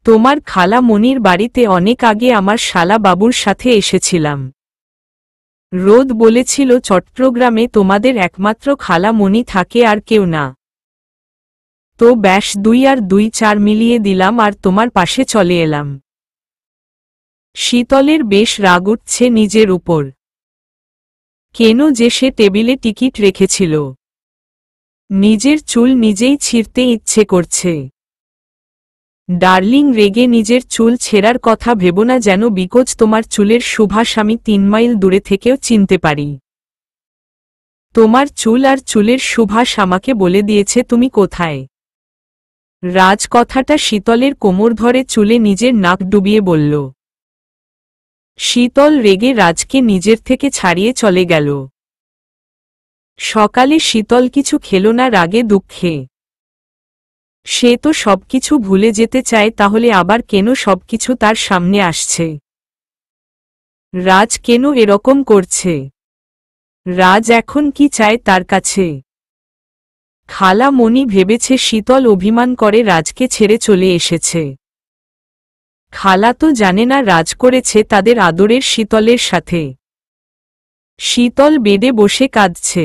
তোমার খালা মনির বাড়িতে অনেক আগে আমার শালা বাবুর সাথে এসেছিলাম। রোদ বলেছিল চট্টগ্রামে তোমাদের একমাত্র খালা মনি থাকে, আর কেউ না। তো ব্যাস 2 আর 2 4 মিলিয়ে দিলাম আর তোমার পাশে চলে এলাম। শীতলের বেশ রাগ উঠছে নিজের উপর। কেন যে সে টেবিলে টিকিট রেখেছিল? নিজের চুল নিজেই ছিঁড়তে ইচ্ছে করছে। ডার্লিং, রেগে নিজের চুল ছেঁড়ার কথা ভেবো না, যেন বিকজ তোমার চুলের সুবাস আমি 3 মাইল দূরে থেকেও চিনতে পারি। তোমার চুল আর চুলের সুবাস আমাকে বলে দিয়েছে তুমি কোথায়। রাজ কথাটা শীতলের কোমর ধরে চুলে নিজের নাক ডুবিয়ে বলল। শীতল রেগে রাজকে নিজের থেকে ছাড়িয়ে চলে গেল। সকালে শীতল কিছু খেল না, রাগে দুঃখে। সে তো সবকিছু ভুলে যেতে চায়, তাহলে আবার কেন সবকিছু তার সামনে আসছে? রাজ কেন এরকম করছে? রাজ এখন কি চায় তার কাছে? খালা মনি ভেবেছে শীতল অভিমান করে রাজকে ছেড়ে চলে এসেছে। খালা তো জানে না রাজ করেছে তাদের আদরের শীতলের সাথে। শীতল বেডে বসে কাঁদছে।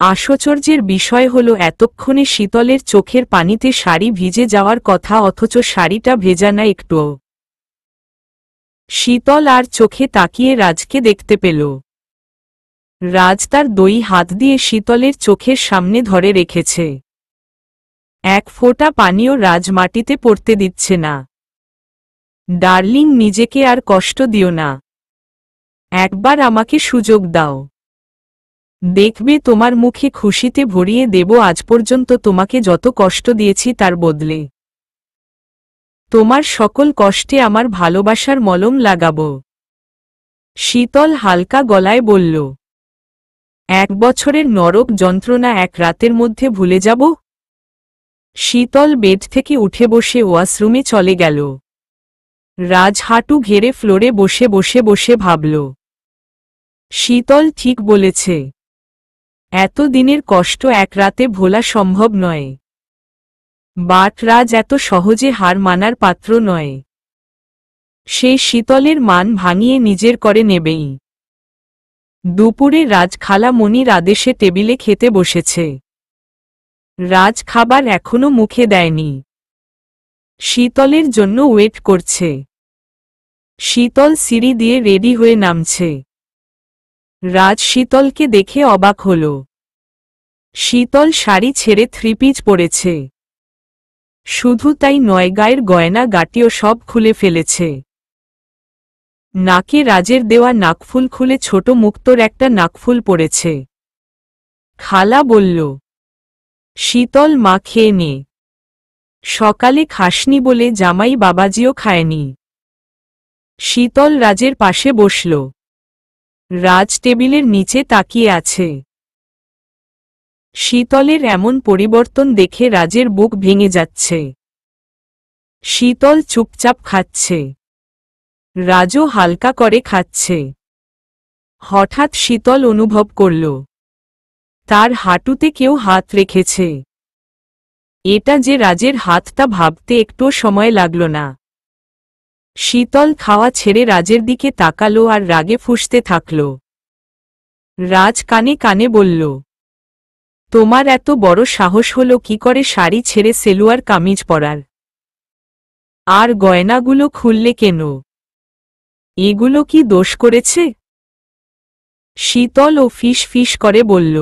আশ্চর্যের বিষয় হল এতক্ষণে শীতলের চোখের পানিতে শাড়ি ভিজে যাওয়ার কথা, অথচ শাড়িটা ভেজা না একটুও। শীতল আর চোখে তাকিয়ে রাজকে দেখতে পেল। রাজ তার 2 হাত দিয়ে শীতলের চোখের সামনে ধরে রেখেছে। এক ফোঁটা পানিও রাজ মাটিতে পড়তে দিচ্ছে না। ডার্লিং, নিজেকে আর কষ্ট দিও না। একবার আমাকে সুযোগ দাও। দেখবে তোমার মুখে খুশিতে ভরিয়ে দেব আজ পর্যন্ত তোমাকে যত কষ্ট দিয়েছি তার বদলে। তোমার সকল কষ্টে আমার ভালোবাসার মলম লাগাব। শীতল হালকা গলায় বলল। 1 বছরের নরক যন্ত্রণা 1 রাতের মধ্যে ভুলে যাব? শীতল বেড থেকে উঠে বসে ওয়াশরুমে চলে গেল। রাজ হাঁটু ঘেরে ফ্লোরে বসে বসে বসে ভাবল। শীতল ঠিক বলেছে। এত দিনের কষ্ট 1 রাতে ভোলা সম্ভব নয়। বাট রাজ এত সহজে হার মানার পাত্র নয়। সে শীতলের মান ভাঙিয়ে নিজের করে নেবেই। দুপুরে রাজ খালা মনির আদেশে টেবিলে খেতে বসেছে। রাজ খাবার এখনো মুখে দেয়নি। শীতলের জন্য ওয়েট করছে। শীতল সিঁড়ি দিয়ে রেডি হয়ে নামছে। রাজ শীতলকে দেখে অবাক হল। শীতল শাড়ি ছেড়ে 3 পিস পরেছে। শুধু তাই নয়, গায়ের গয়না গাটিও সব খুলে ফেলেছে। নাকে রাজের দেওয়া নাকফুল খুলে ছোট মুক্তোর একটা নাকফুল পরেছে। খালা বলল, শীতল, মা খেয়ে নে। সকালে খাসনি বলে জামাই বাবাজিও খায়নি। শীতল রাজের পাশে বসল। রাজ টেবিলের নিচে তাকিয়ে আছে। শীতলের এমন পরিবর্তন দেখে রাজের বুক ভেঙে যাচ্ছে। শীতল চুপচাপ খাচ্ছে। রাজও হালকা করে খাচ্ছে। হঠাৎ শীতল অনুভব করল তার হাঁটুতে কেউ হাত রেখেছে। এটা যে রাজের হাতটা ভাবতে একটুও সময় লাগল না। শীতল খাওয়া ছেড়ে রাজের দিকে তাকালো আর রাগে ফুঁসতে থাকল। রাজ কানে কানে বলল, তোমার এত বড় সাহস হলো কি করে শাড়ি ছেড়ে সেলুয়ার কামিজ পরার? আর গয়নাগুলো খুললে কেন? এগুলো কি দোষ করেছে? শীতল ও ফিস ফিস করে বলল,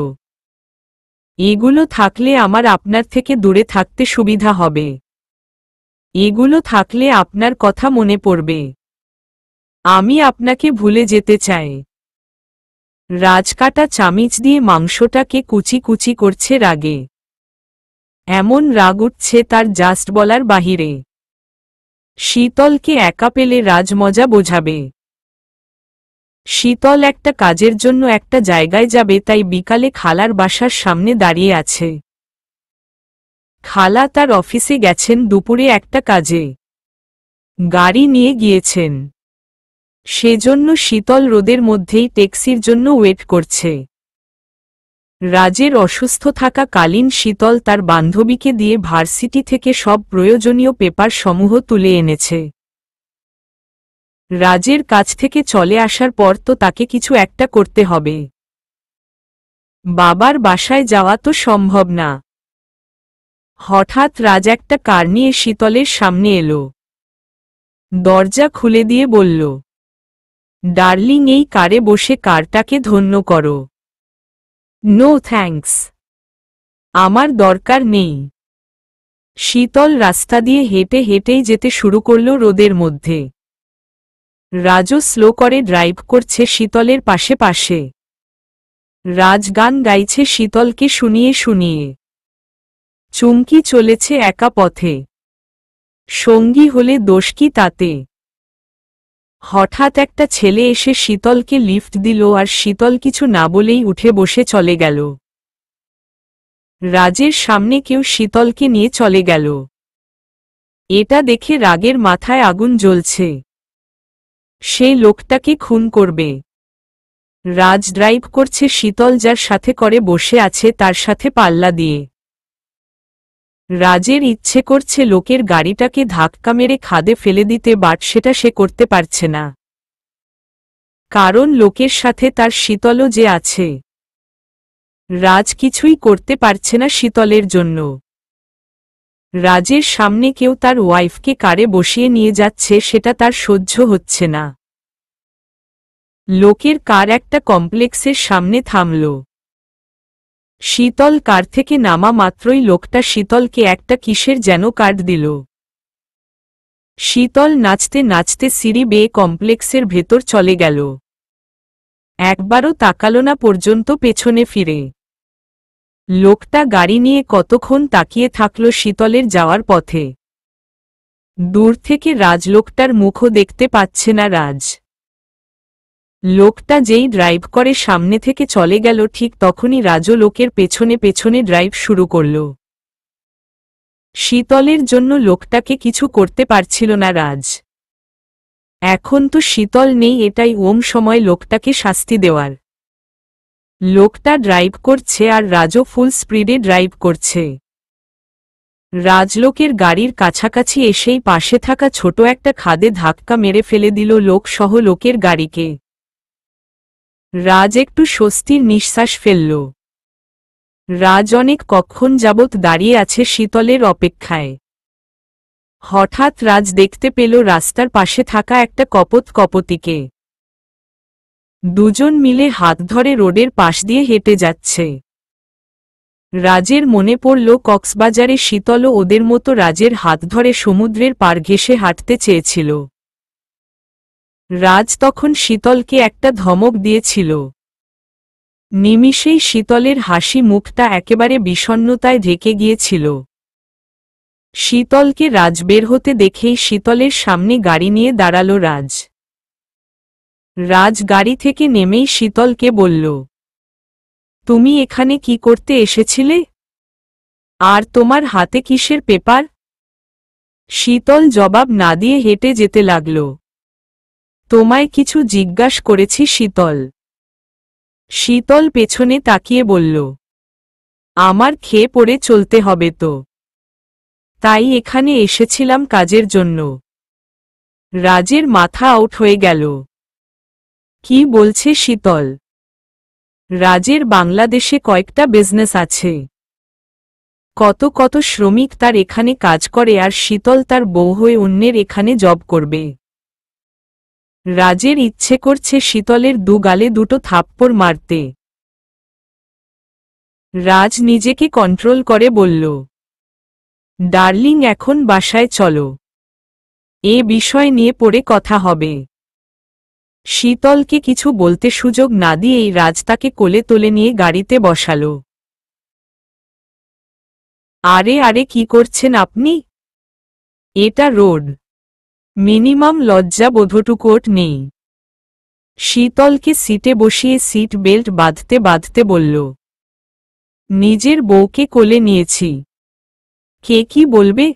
এগুলো থাকলে আমার আপনার থেকে দূরে থাকতে সুবিধা হবে। এগুলো থাকলে আপনার কথা মনে পড়বে। আমি আপনাকে ভুলে যেতে চাই। রাজকাটা চামিচ দিয়ে মাংসটাকে কুচি কুচি করছে রাগে। এমন রাগ উঠছে তার জাস্ট বলার বাহিরে। শীতলকে একা পেলে রাজ মজা বোঝাবে। শীতল একটা কাজের জন্য একটা জায়গায় যাবে, তাই বিকালে খালার বাসার সামনে দাঁড়িয়ে আছে। খালা তার অফিসে গেছেন দুপুরে একটা কাজে। গাড়ি নিয়ে গিয়েছেন। সেজন্য শীতল রোদের মধ্যেই ট্যাক্সির জন্য ওয়েট করছে। রাজের অসুস্থ থাকা কালীন শীতল তার বান্ধবীকে দিয়ে ভার্সিটি থেকে সব প্রয়োজনীয় পেপার সমূহ তুলে এনেছে। রাজের কাছ থেকে চলে আসার পর তো তাকে কিছু একটা করতে হবে। বাবার বাসায় যাওয়া তো সম্ভব না। হঠাৎ রাজ একটা কার নিয়ে শীতলের সামনে এলো। দরজা খুলে দিয়ে বলল, ডার্লিং, এই কারে বসে কারটাকে ধন্য করো। নো থ্যাঙ্কস, আমার দরকার নেই। শীতল রাস্তা দিয়ে হেঁটে হেঁটেই যেতে শুরু করল রোদের মধ্যে। রাজও স্লো করে ড্রাইভ করছে শীতলের পাশে পাশে। রাজ গান গাইছে শীতলকে শুনিয়ে শুনিয়ে। চুমকি চলেছে একা পথে। সঙ্গী হলে দোষ কি তাতে? হঠাৎ একটা ছেলে এসে শীতলকে লিফট দিল আর শীতল কিছু না বলেই উঠে বসে চলে গেল। রাজের সামনে কেউ শীতলকে নিয়ে চলে গেল। এটা দেখে রাগের মাথায় আগুন জ্বলছে। সেই লোকটাকে খুন করবে। রাজ ড্রাইভ করছে, শীতল যার সাথে করে বসে আছে তার সাথে পাল্লা দিয়ে। রাজের ইচ্ছে করছে লোকের গাড়িটাকে ধাক্কা মেরে খাদে ফেলে দিতে, বাট সেটা সে করতে পারছে না। কারণ লোকের সাথে তার শীতলও যে আছে। রাজ কিছুই করতে পারছে না শীতলের জন্য। রাজের সামনে কেউ তার ওয়াইফকে কারে বসিয়ে নিয়ে যাচ্ছে, সেটা তার সহ্য হচ্ছে না। লোকের কার একটা কমপ্লেক্সের সামনে থামল। শীতল কার থেকে নামা মাত্রই লোকটা শীতলকে একটা কিসের যেন কার্ড দিল। শীতল নাচতে নাচতে সিঁড়ি বেয়ে কমপ্লেক্সের ভেতর চলে গেল। একবারও তাকালো না পর্যন্ত পেছনে ফিরে। লোকটা গাড়ি নিয়ে কতক্ষণ তাকিয়ে থাকল শীতলের যাওয়ার পথে। দূর থেকে রাজলোকটার মুখও দেখতে পাচ্ছে না রাজ। লোকটা যেই ড্রাইভ করে সামনে থেকে চলে গেল, ঠিক তখনই রাজও লোকের পেছনে পেছনে ড্রাইভ শুরু করল। শীতলের জন্য লোকটাকে কিছু করতে পারছিল না রাজ। এখন তো শীতল নেই, এটাই সময় লোকটাকে শাস্তি দেওয়ার। লোকটা ড্রাইভ করছে আর রাজও ফুল স্পিডে ড্রাইভ করছে। রাজলোকের গাড়ির কাছাকাছি এসেই পাশে থাকা ছোট একটা খাদে ধাক্কা মেরে ফেলে দিল লোকসহ লোকের গাড়িকে। রাজ একটু স্বস্তির নিঃশ্বাস ফেলল। রাজ অনেক কক্ষণ যাবৎ দাঁড়িয়ে আছে শীতলের অপেক্ষায়। হঠাৎ রাজ দেখতে পেল রাস্তার পাশে থাকা একটা কপোতিকে। দুজন মিলে হাত ধরে রোডের পাশ দিয়ে হেঁটে যাচ্ছে। রাজের মনে পড়ল কক্সবাজারে শীতলও ওদের মতো রাজের হাত ধরে সমুদ্রের পার ঘেঁষে হাঁটতে চেয়েছিল। রাজ তখন শীতলকে একটা ধমক দিয়েছিল। নিমিষেই শীতলের হাসি মুখটা একেবারে বিষণ্ণতায় ঢেকে গিয়েছিল। শীতলকে রাজ বের হতে দেখেই শীতলের সামনে গাড়ি নিয়ে দাঁড়াল রাজ। রাজ গাড়ি থেকে নেমেই শীতলকে বলল, তুমি এখানে কি করতে এসেছিলে? আর তোমার হাতে কিসের পেপার? শীতল জবাব না দিয়ে হেঁটে যেতে লাগল। তোমায় কিছু জিজ্ঞাসা করেছি শীতল। শীতল পেছনে তাকিয়ে বলল, আমার খেয়ে পড়ে চলতে হবে তো, তাই এখানে এসেছিলাম কাজের জন্য। রাজের মাথা আউট হয়ে গেল। কি বলছে শীতল? রাজের বাংলাদেশে কয়েকটা বিজনেস আছে। কত কত শ্রমিক তার এখানে কাজ করে আর শীতল তার বউ হয়ে অন্যের এখানে জব করবে। রাজের ইচ্ছে করছে শীতলের গালে দুটো থাপ্পড় মারতে। রাজ নিজেকে কন্ট্রোল করে বলল, ডার্লিং এখন বাসায় চলো, এ বিষয় নিয়ে পরে কথা হবে। শীতলকে কিছু বলতে সুযোগ না দিয়েই রাজ তাকে কোলে তুলে নিয়ে গাড়িতে বসালো। আরে আরে কি করছেন আপনি? এটা রোড, মিনিমাম লজ্জা বোধটুকুও নেই। শীতলকে সিটে বসিয়ে সিট বেল্ট বাঁধতে বাঁধতে বলল, নিজের বউকে কোলে নিয়েছি, কে কি বলবে?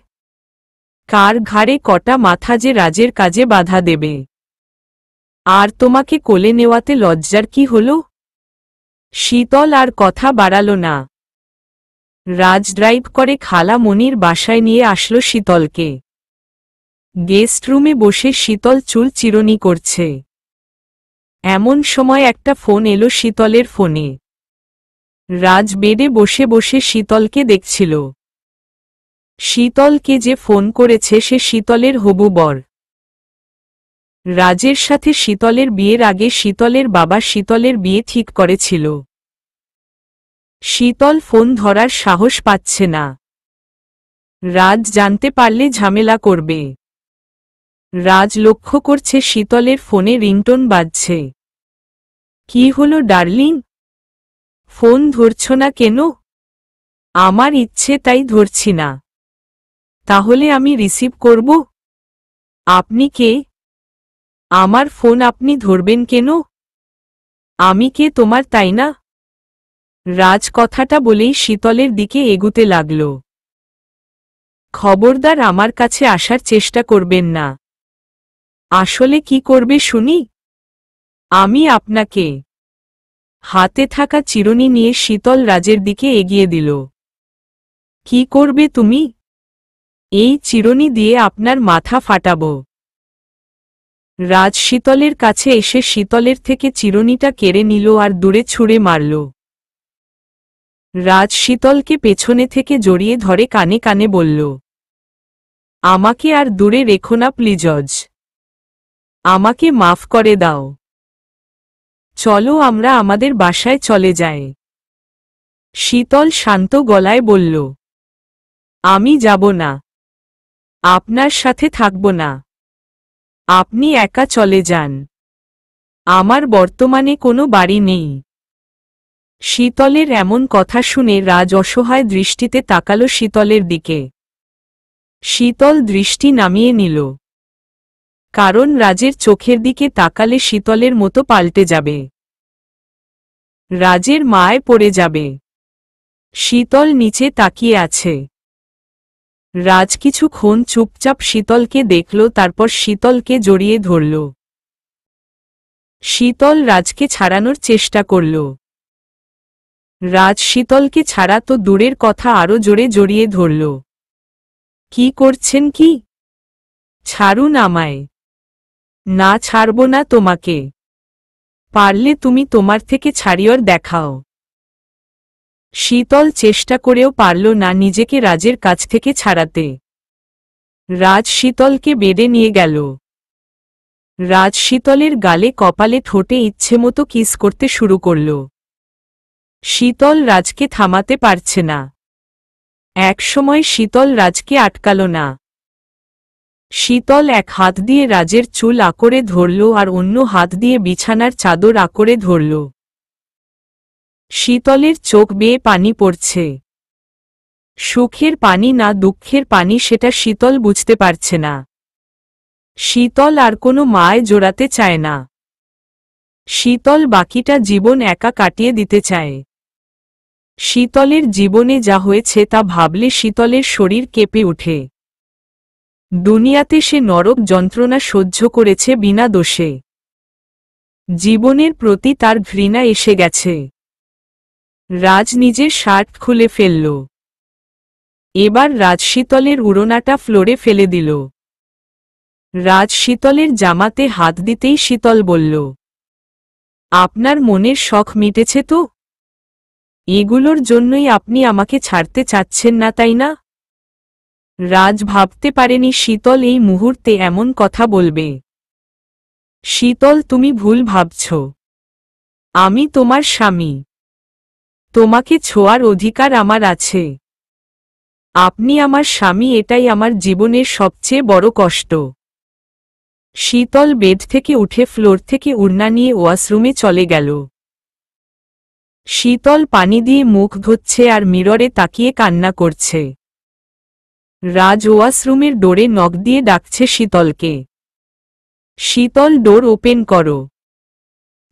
কার ঘাড়ে কটা মাথা যে রাজের কাজে বাধা দেবে? আর তোমাকে কোলে নেওয়াতে লজ্জার কি হলো? শীতল আর কথা বাড়াল না। রাজ ড্রাইভ করে খালা মনির বাসায় নিয়ে আসলো শীতলকে। গেস্ট রুমে বসে শীতল চুল চিরুনি করছে। এমন সময় একটা ফোন এলো শীতলের ফোনে। রাজ বেডে বসে বসে শীতলকে দেখছিল। শীতলকে যে ফোন করেছে সে শীতলের হবু বর। রাজের সাথে শীতলের বিয়ের আগে শীতলের বাবা শীতলের বিয়ে ঠিক করেছিল। শীতল ফোন ধরার সাহস পাচ্ছে না। রাজ জানতে পারলে ঝামেলা করবে। রাজ লক্ষ্য করছে শীতলের ফোনে রিংটোন বাজছে। কি হলো ডার্লিং, ফোন ধরছ না কেন? আমার ইচ্ছে তাই ধরছি না। তাহলে আমি রিসিভ করব? আপনি কে? আমার ফোন আপনি ধরবেন কেন? আমি কে তোমার তাই না? রাজ কথাটা বলেই শীতলের দিকে এগুতে লাগল। খবরদার আমার কাছে আসার চেষ্টা করবেন না। আসলে কি করবে শুনি? আমি আপনাকে। হাতে থাকা চিরুনি নিয়ে শীতল রাজের দিকে এগিয়ে দিল। কি করবে তুমি? এই চিরুনি দিয়ে আপনার মাথা ফাটাবো। রাজ শীতলের কাছে এসে শীতলের থেকে চিরুনিটা কেড়ে নিল আর দূরে ছুঁড়ে মারল। রাজ শীতলকে পেছনে থেকে জড়িয়ে ধরে কানে কানে বলল, আমাকে আর দূরে রেখো না প্লিজজ। আমাকে মাফ করে দাও। চলো আমরা আমাদের বাসায় চলে যাই। শীতল শান্ত গলায় বলল, আমি যাব না। আপনার সাথে থাকব না। আপনি একা চলে যান। আমার বর্তমানে কোনো বাড়ি নেই। শীতলের এমন কথা শুনে রাজ অসহায় দৃষ্টিতে তাকালো শীতলের দিকে। শীতল দৃষ্টি নামিয়ে নিল। কারণ রাজের চোখের দিকে তাকালে শীতলের মতো পাল্টে যাবে। রাজের মায় পড়ে যাবে। শীতল নিচে তাকিয়ে আছে। রাজ কিছুক্ষণ চুপচাপ শীতলকে দেখল, তারপর শীতলকে জড়িয়ে ধরল। শীতল রাজকে ছাড়ানোর চেষ্টা করল। রাজ শীতলকে ছাড়া তো দূরের কথা আরো জোরে জড়িয়ে ধরল। কি করছেন কি? ছাড়ুন আমায়। না ছাড়ব না তোমাকে। পারলে তুমি তোমার থেকে ছাড়িওর দেখাও। শীতল চেষ্টা করেও পারল না নিজেকে রাজের কাছ থেকে ছাড়াতে। রাজ শীতলকে বেডে নিয়ে গেল। রাজ শীতলের গালে কপালে ঠোঁটে ইচ্ছেমতো কিস করতে শুরু করল। শীতল রাজকে থামাতে পারছে না। একসময় শীতল রাজকে আটকাল না। শীতল এক হাত দিয়ে রাজের চুল আঁকড়ে ধরল আর অন্য হাত দিয়ে বিছানার চাদর আঁকড়ে ধরল। শীতলের চোখ বেয়ে পানি পড়ছে। সুখের পানি না দুঃখের পানি সেটা শীতল বুঝতে পারছে না। শীতল আর কোনো মায় জোড়াতে চায় না। শীতল বাকিটা জীবন একা কাটিয়ে দিতে চায়। শীতলের জীবনে যা হয়েছে তা ভাবলে শীতলের শরীর কেঁপে ওঠে। দুনিয়াতে সে নরক যন্ত্রণা সহ্য করেছে বিনা দোষে। জীবনের প্রতি তার ঘৃণা এসে গেছে। রাজ নিজের শার্ট খুলে ফেলল। এবার রাজ শীতলের উড়নাটা ফ্লোরে ফেলে দিল। রাজ শীতলের জামাতে হাত দিতেই শীতল বলল, আপনার মনের শখ মিটেছে তো? এগুলোর জন্যই আপনি আমাকে ছাড়তে চাচ্ছেন না, তাই না? রাজ ভাবতে পারেনি শীতল এই মুহূর্তে এমন কথা বলবে। শীতল, তুমি ভুল ভাবছ। আমি তোমার স্বামী। তোমাকে ছোঁয়ার অধিকার আমার আছে। আপনি আমার স্বামী, এটাই আমার জীবনের সবচেয়ে বড় কষ্ট। শীতল বেড থেকে উঠে ফ্লোর থেকে ওড়না নিয়ে ওয়াশরুমে চলে গেল। শীতল পানি দিয়ে মুখ ধুচ্ছে আর মিররে তাকিয়ে কান্না করছে। রাজ ওয়াশরুমের ডোরে নক দিয়ে ডাকছে শীতলকে। শীতল, ডোর ওপেন করো।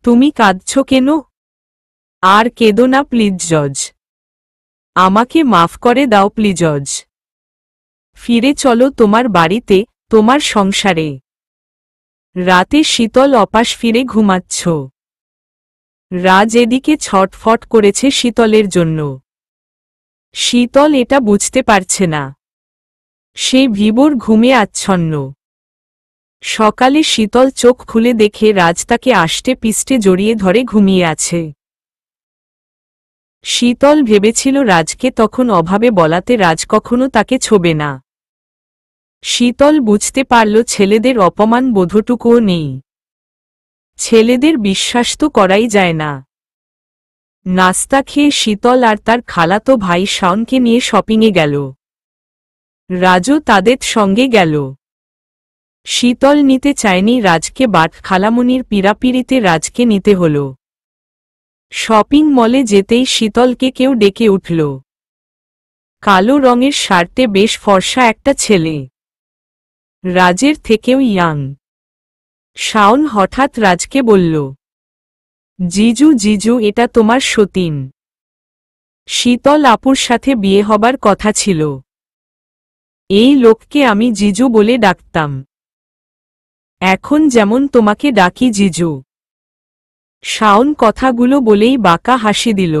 তুমি কাঁদছ কেন? আর কেঁদো না প্লিজ জজ। আমাকে মাফ করে দাও প্লিজ জজ। ফিরে চলো তোমার বাড়িতে, তোমার সংসারে। রাতে শীতল অপাস ফিরে ঘুমাচ্ছ। রাজ এদিকে ছটফট করেছে শীতলের জন্য। শীতল এটা বুঝতে পারছে না। সে ভিভোর ঘুমে আচ্ছন্ন। সকালে শীতল চোখ খুলে দেখে রাজ তাকে আষ্টে পিষ্টে জড়িয়ে ধরে ঘুমিয়ে আছে। শীতল ভেবেছিল রাজকে তখন অভাবে বলাতে রাজ কখনো তাকে ছোবে না। শীতল বুঝতে পারল ছেলেদের অপমান বোধটুকুও নেই। ছেলেদের বিশ্বাস তো করাই যায় না। নাস্তা খেয়ে শীতল আর তার খালাতো ভাই শাওনকে নিয়ে শপিংয়ে গেল। রাজও তাদের সঙ্গে গেল। শীতল নিতে চায়নি রাজকে, বাট খালামণির পীড়াপিড়িতে রাজকে নিতে হল। শপিং মলে যেতেই শীতলকে কেউ ডেকে উঠল। কালো রঙের শার্টে বেশ ফর্সা একটা ছেলে, রাজের থেকেও ইয়াং। শাওন হঠাৎ রাজকে বলল, জিজু জিজু, এটা তোমার সতীন। শীতল আপুর সাথে বিয়ে হবার কথা ছিল। এই লোককে আমি জিজু বলে ডাকতাম। এখন যেমন তোমাকে ডাকি জিজু। শাওন কথাগুলো বলেই বাঁকা হাসি দিল।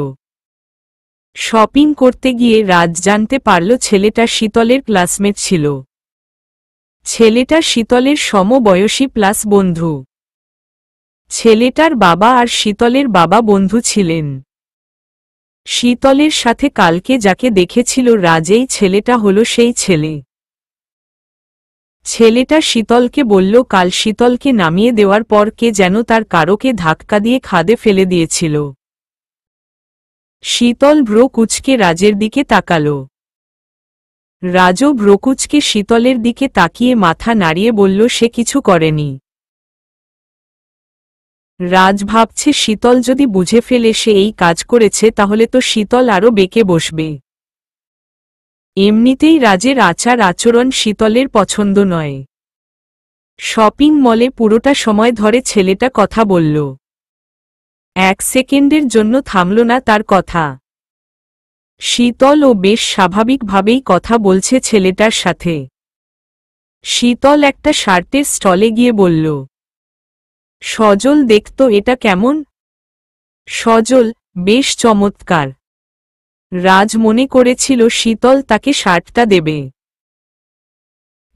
শপিং করতে গিয়ে রাজ জানতে পারল ছেলেটা শীতলের ক্লাসমেট ছিল। ছেলেটা শীতলের সমবয়সী প্লাস বন্ধু। ছেলেটার বাবা আর শীতলের বাবা বন্ধু ছিলেন। শীতলের সাথে কালকে যাকে দেখেছিল রাজ, এই ছেলেটা হলো সেই ছেলে। ছেলেটা শীতলকে বলল কাল শীতলকে নামিয়ে দেওয়ার পর কে যেন তার কারোকে ধাক্কা দিয়ে খাদে ফেলে দিয়েছিল। শীতল ভ্রু কুঁচকে রাজের দিকে তাকাল। রাজও ভ্রু কুঁচকে শীতলের দিকে তাকিয়ে মাথা নাড়িয়ে বলল সে কিছু করেনি। রাজ ভাবছে শীতল যদি বুঝে ফেলে সে এই কাজ করেছে তাহলে তো শীতল আরও বেঁকে বসবে। এমনিতেই রাজের আচার আচরণ শীতলের পছন্দ নয়। শপিং মলে পুরোটা সময় ধরে ছেলেটা কথা বলল। এক সেকেন্ডের জন্য থামল না তার কথা। শীতল ও বেশ স্বাভাবিকভাবেই কথা বলছে ছেলেটার সাথে। শীতল একটা শার্টের স্টলে গিয়ে বলল, সজল দেখতো এটা কেমন? সজল, বেশ চমৎকার। রাজ মনে করেছিল শীতল তাকে শার্টটা দেবে।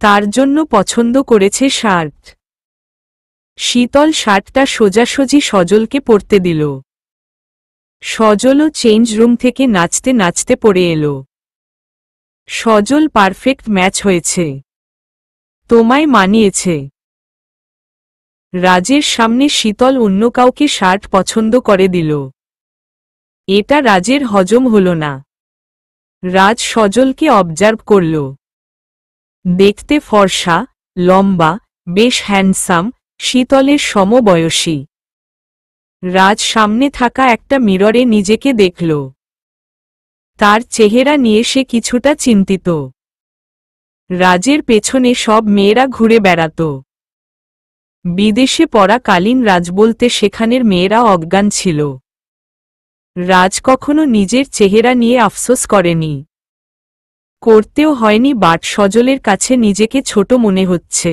তার জন্য পছন্দ করেছে শার্ট। শীতল শার্টটা সোজাসুজি সজলকে পরতে দিল। সজলও চেঞ্জ রুম থেকে নাচতে নাচতে পরে এলো। সজল, পারফেক্ট ম্যাচ হয়েছে। তোমায় মানিয়েছে। রাজের সামনে শীতল অন্য কাউকে শার্ট পছন্দ করে দিল। এটা রাজের হজম হল না। রাজ সজলকে অবজার্ভ করল। দেখতে ফর্সা, লম্বা, বেশ হ্যান্ডসাম, শীতলের সমবয়সী। রাজ সামনে থাকা একটা মিররে নিজেকে দেখল। তার চেহারা নিয়ে সে কিছুটা চিন্তিত। রাজের পেছনে সব মেয়েরা ঘুরে বেড়াত। বিদেশে পড়াকালীন রাজ বলতে সেখানের মেয়েরা অজ্ঞান ছিল। রাজ কখনো নিজের চেহারা নিয়ে আফসোস করেনি। করতেও হয়নি, বাট সজলের কাছে নিজেকে ছোট মনে হচ্ছে।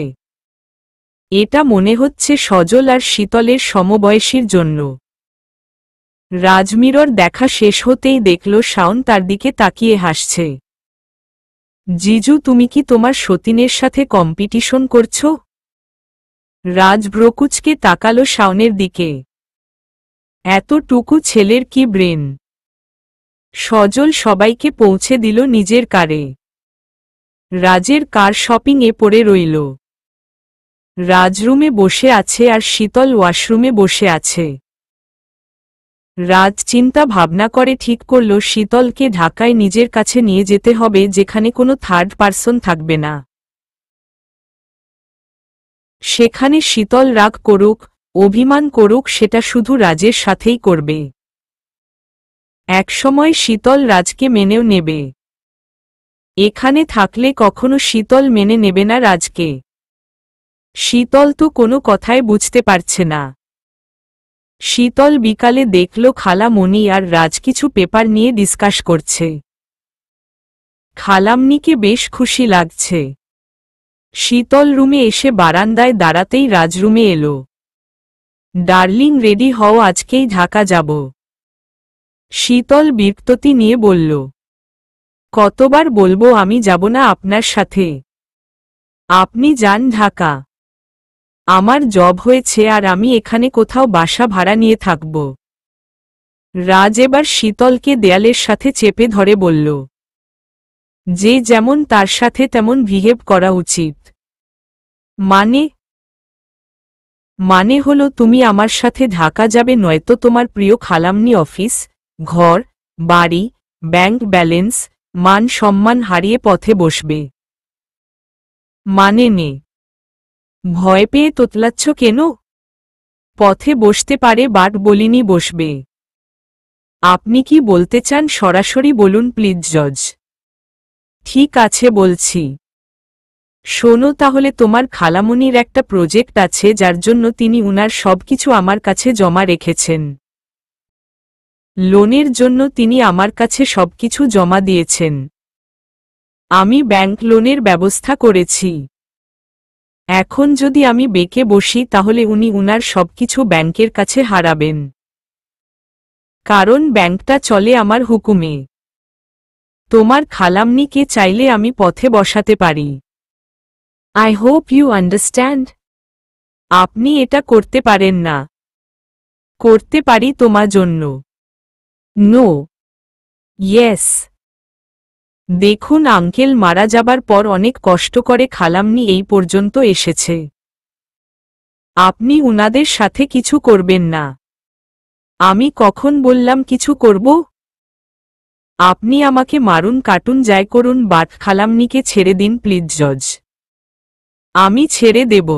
এটা মনে হচ্ছে সজল আর শীতলের সমবয়সীর জন্য। রাজমিরর দেখা শেষ হতেই দেখল শাওন তার দিকে তাকিয়ে হাসছে। জিজু, তুমি কি তোমার সতীনের সাথে কম্পিটিশন করছো? রাজ ভ্রুকুঁচকে তাকালো শাওনের দিকে। এতটুকু ছেলের কি ব্রেন। সজল সবাইকে পৌঁছে দিল নিজের কারে। রাজের কার শপিংয়ে পড়ে রইল। রাজরুমে বসে আছে আর শীতল ওয়াশরুমে বসে আছে। রাজ চিন্তা ভাবনা করে ঠিক করল শীতলকে ঢাকায় নিজের কাছে নিয়ে যেতে হবে, যেখানে কোনো থার্ড পারসন থাকবে না। সেখানে শীতল রাগ করুক, অভিমান করুক, সেটা শুধু রাজের সাথেই করবে। একসময় শীতল রাজকে মেনেও নেবে। এখানে থাকলে কখনো শীতল মেনে নেবে না রাজকে। শীতল তো কোনো কথাই বুঝতে পারছে না। শীতল বিকালে দেখল খালামণি আর রাজ কিছু পেপার নিয়ে ডিসকাস করছে। খালামণিকে বেশ খুশি লাগছে। শীতল রুমে এসে বারান্দায় দাঁড়াতেই রাজ রুমে এলো। ডার্লিং, রেডি হও, আজকেই ঢাকা যাব। শীতল বিরক্তি নিয়ে বলল, কতবার বলবো আমি যাব না আপনার সাথে? আপনি যান ঢাকা। আমার জব হয়েছে আর আমি এখানে কোথাও বাসা ভাড়া নিয়ে থাকব। রাজ এবার শীতলকে দেয়ালের সাথে চেপে ধরে বলল, যে যেমন তার সাথে তেমন বিহেভ করা উচিত। মানে হলো তুমি আমার সাথে ঢাকা যাবে, নয়তো তোমার প্রিয় খালামনি অফিস, ঘর, বাড়ি, ব্যাংক ব্যালেন্স, মান সম্মান হারিয়ে পথে বসবে। মানে নে, ভয় পেয়ে তোতলাচ্ছ কেন? পথে বসতে পারে, বাট বলিনি বসবে। আপনি কি বলতে চান সরাসরি বলুন প্লিজ জজ। ঠিক আছে বলছি। শোনো তাহলে, তোমার খালামণির একটা প্রজেক্ট আছে যার জন্য তিনি উনার সবকিছু আমার কাছে জমা রেখেছেন। লোনের জন্য তিনি আমার কাছে সবকিছু জমা দিয়েছেন। আমি ব্যাংক লোনের ব্যবস্থা করেছি। এখন যদি আমি বেঁকে বসি তাহলে উনি উনার সবকিছু ব্যাংকের কাছে হারাবেন। কারণ ব্যাংকটা চলে আমার হুকুমে। তোমার খালামণিকে চাইলে আমি পথে বসাতে পারি। I hope you understand. আপনি এটা করতে পারেন না। করতে পারি তোমার জন্য। নো। ইয়েস। দেখুন আঙ্কেল মারা যাবার পর অনেক কষ্ট করে খালামণি এই পর্যন্ত এসেছে। আপনি উনাদের সাথে কিছু করবেন না। আমি কখন বললাম কিছু করব? আপনি আমাকে মারুন, কাটুন, যাই করুন, বাট খালামণিকে ছেড়ে দিন প্লিজ জজ। আমি ছেড়ে দেব।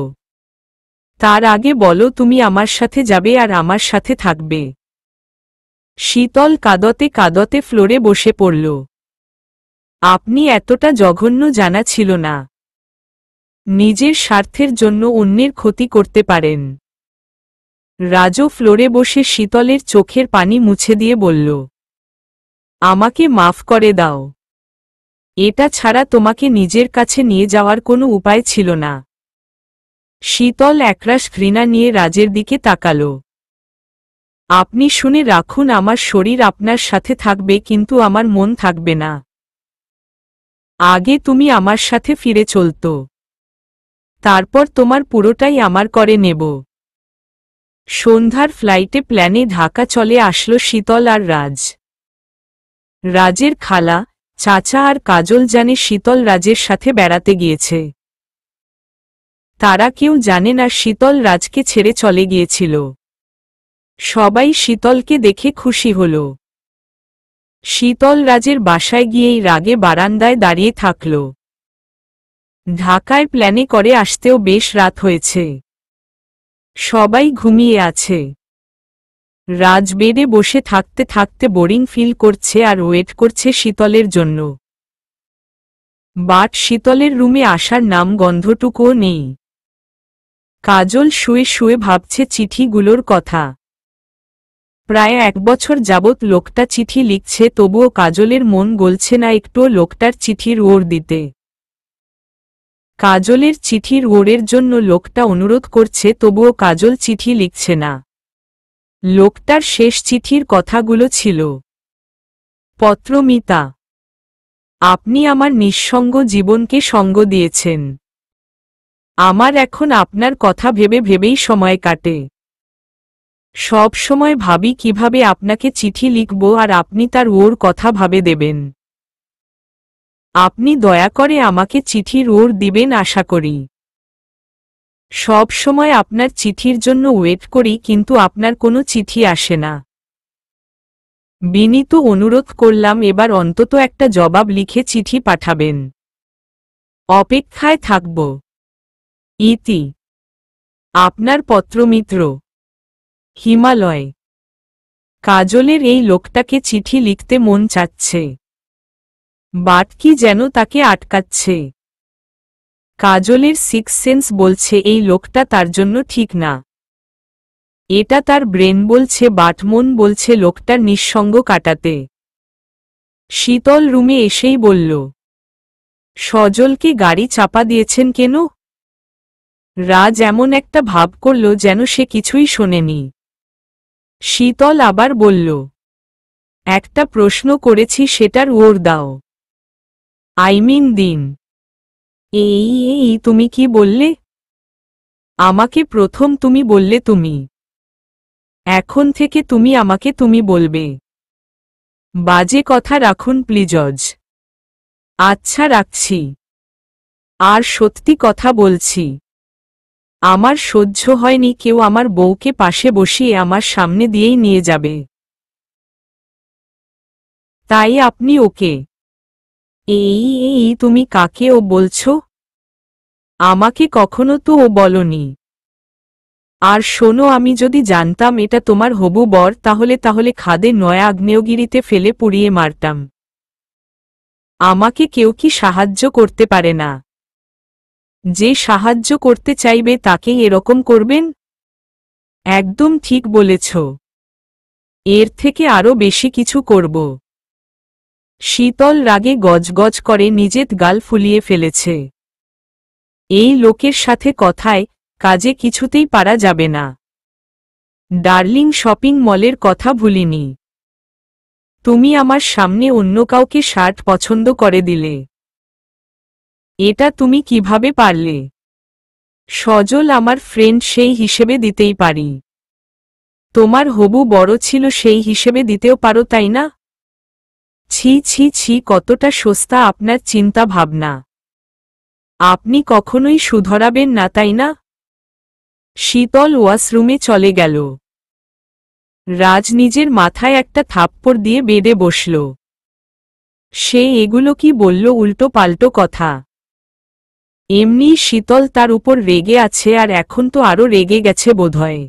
তার আগে বলো তুমি আমার সাথে যাবে আর আমার সাথে থাকবে। শীতল কাঁদতে কাঁদতে ফ্লোরে বসে পড়ল। আপনি এতটা জঘন্য জানা ছিল না। নিজের স্বার্থের জন্য অন্যের ক্ষতি করতে পারেন। রাজও ফ্লোরে বসে শীতলের চোখের পানি মুছে দিয়ে বলল, আমাকে মাফ করে দাও। এটা ছাড়া তোমাকে নিজের কাছে নিয়ে যাওয়ার কোনো উপায় ছিল না। শীতল একরাশ ঘৃণা নিয়ে রাজের দিকে তাকাল। আপনি শুনে রাখুন, আমার শরীর আপনার সাথে থাকবে কিন্তু আমার মন থাকবে না। আগে তুমি আমার সাথে ফিরে চলত, তারপর তোমার পুরোটাই আমার করে নেব। সন্ধ্যার ফ্লাইটে প্ল্যানে ঢাকা চলে আসলো শীতল আর রাজ। রাজের খালা, চাচা আর কাজল জানে শীতল রাজের সাথে বেড়াতে গিয়েছে। তারা কেউ জানে না শীতল রাজকে ছেড়ে চলে গিয়েছিল। সবাই শীতলকে দেখে খুশি হল। শীতল রাজের বাসায় গিয়েই রাগে বারান্দায় দাঁড়িয়ে থাকল। ঢাকায় প্ল্যানে করে আসতেও বেশ রাত হয়েছে। সবাই ঘুমিয়ে আছে। রাজ বেডে বসে থাকতে থাকতে বোরিং ফিল করছে আর ওয়েট করছে শীতলের জন্য। বাট শীতলের রুমে আসার নাম গন্ধটুকুও নেই। কাজল শুয়ে শুয়ে ভাবছে চিঠিগুলোর কথা। প্রায় 1 বছর যাবৎ লোকটা চিঠি লিখছে, তবুও কাজলের মন গলছে না একটুও লোকটার চিঠির ওর দিতে। কাজলের চিঠির ওরের জন্য লোকটা অনুরোধ করছে, তবুও কাজল চিঠি লিখছে না। লোকটার শেষ চিঠির কথাগুলো ছিল, পত্রমিতা, আপনি আমার নিঃসঙ্গ জীবনকে সঙ্গ দিয়েছেন। আমার এখন আপনার কথা ভেবে ভেবেই সময় কাটে। সব সময় ভাবি কিভাবে আপনাকে চিঠি লিখব আর আপনি তার ওর কথা ভাবে দেবেন। আপনি দয়া করে আমাকে চিঠির ওর দিবেন আশা করি। সব সময় আপনার চিঠির জন্য ওয়েট করি কিন্তু আপনার কোনো চিঠি আসে না। বিনীত অনুরোধ করলাম এবার অন্তত একটা জবাব লিখে চিঠি পাঠাবেন। অপেক্ষায় থাকব। ইতি। আপনার পত্রমিত্র হিমালয়। কাজলের এই লোকটাকে চিঠি লিখতে মন চাচ্ছে, বাট কি যেন তাকে আটকাচ্ছে। কাজলের সিক্স সেন্স বলছে এই লোকটা তার জন্য ঠিক না। এটা তার ব্রেন বলছে, বাট মন বলছে লোকটার নিঃসঙ্গ কাটাতে। শীতল রুমে এসেই বলল, সজলকে গাড়ি চাপা দিয়েছেন কেন? রাজ এমন একটা ভাব করল যেন সে কিছুই শোনেনি। শীতল আবার বলল, একটা প্রশ্ন করেছি সেটার উত্তর দাও। দিন। এই তুমি কি বললে? আমাকে প্রথম তুমি বললে তুমি। এখন থেকে তুমি আমাকে তুমি বলবে। বাজে কথা রাখুন প্লিজজ। আচ্ছা রাখছি। আর সত্যি কথা বলছি, আমার সহ্য হয়নি কেউ আমার বউকে পাশে বসিয়ে আমার সামনে দিয়েই নিয়ে যাবে। তাই আপনি ওকে এই তুমি কাকে ও বলছো? আমাকে কখনো তো ও বলনি। আর শোনো, আমি যদি জানতাম এটা তোমার হবু বর তাহলে খাদে নয়া আগ্নেয়গিরিতে ফেলে পুড়িয়ে মারতাম। আমাকে কেউ কি সাহায্য করতে পারে না? যে সাহায্য করতে চাইবে তাকেই এরকম করবেন? একদম ঠিক বলেছ। এর থেকে আরো বেশি কিছু করব। শীতল রাগে গজগজ করে নিজের গাল ফুলিয়ে ফেলেছে। এই লোকের সাথে কথায় কাজে কিছুতেই পারা যাবে না। ডার্লিং, শপিং মলের কথা ভুলিনি। তুমি আমার সামনে অন্য কাউকে শার্ট পছন্দ করে দিলে। এটা তুমি কিভাবে পারলে? সজল আমার ফ্রেন্ড, সেই হিসেবে দিতেই পারি। তোমার হবু বড় ছিল সেই হিসেবে দিতেও পারো, তাই না? ছি ছি ছি, কতটা সস্তা আপনার চিন্তা ভাবনা। আপনি কখনোই শুধরাবেন না, তাই না? শীতল ওয়াশরুমে চলে গেল। রাজ নিজের মাথায় একটা থাপ্পড় দিয়ে বেডে বসল। সে এগুলো কি বলল উল্টো পাল্টো কথা। এমনি শীতল তার উপর রেগে আছে, আর এখন তো আরো রেগে গেছে বোধহয়।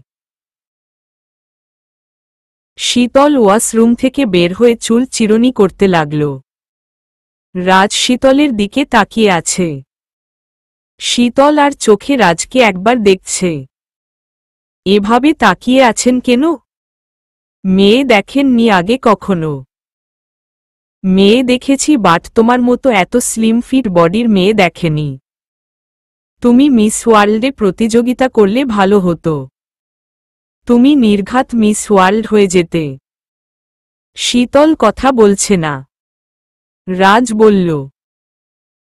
শীতল ওয়াশরুম থেকে বের হয়ে চুল চিরুনি করতে লাগল। রাজ শীতলের দিকে তাকিয়ে আছে। শীতল আর চোখে রাজকে একবার দেখছে। এভাবে তাকিয়ে আছেন কেন? মেয়ে দেখেননি আগে কখনো? মেয়ে দেখেছি, বাট তোমার মতো এত স্লিম ফিট বডির মেয়ে দেখেনি। তুমি মিস ওয়ার্ল্ডে প্রতিযোগিতা করলে ভালো হতো। তুমি নির্ঘাত মিস ওয়ার্ল্ড হয়ে যেতে। শীতল কথা বলছে না। রাজ বলল,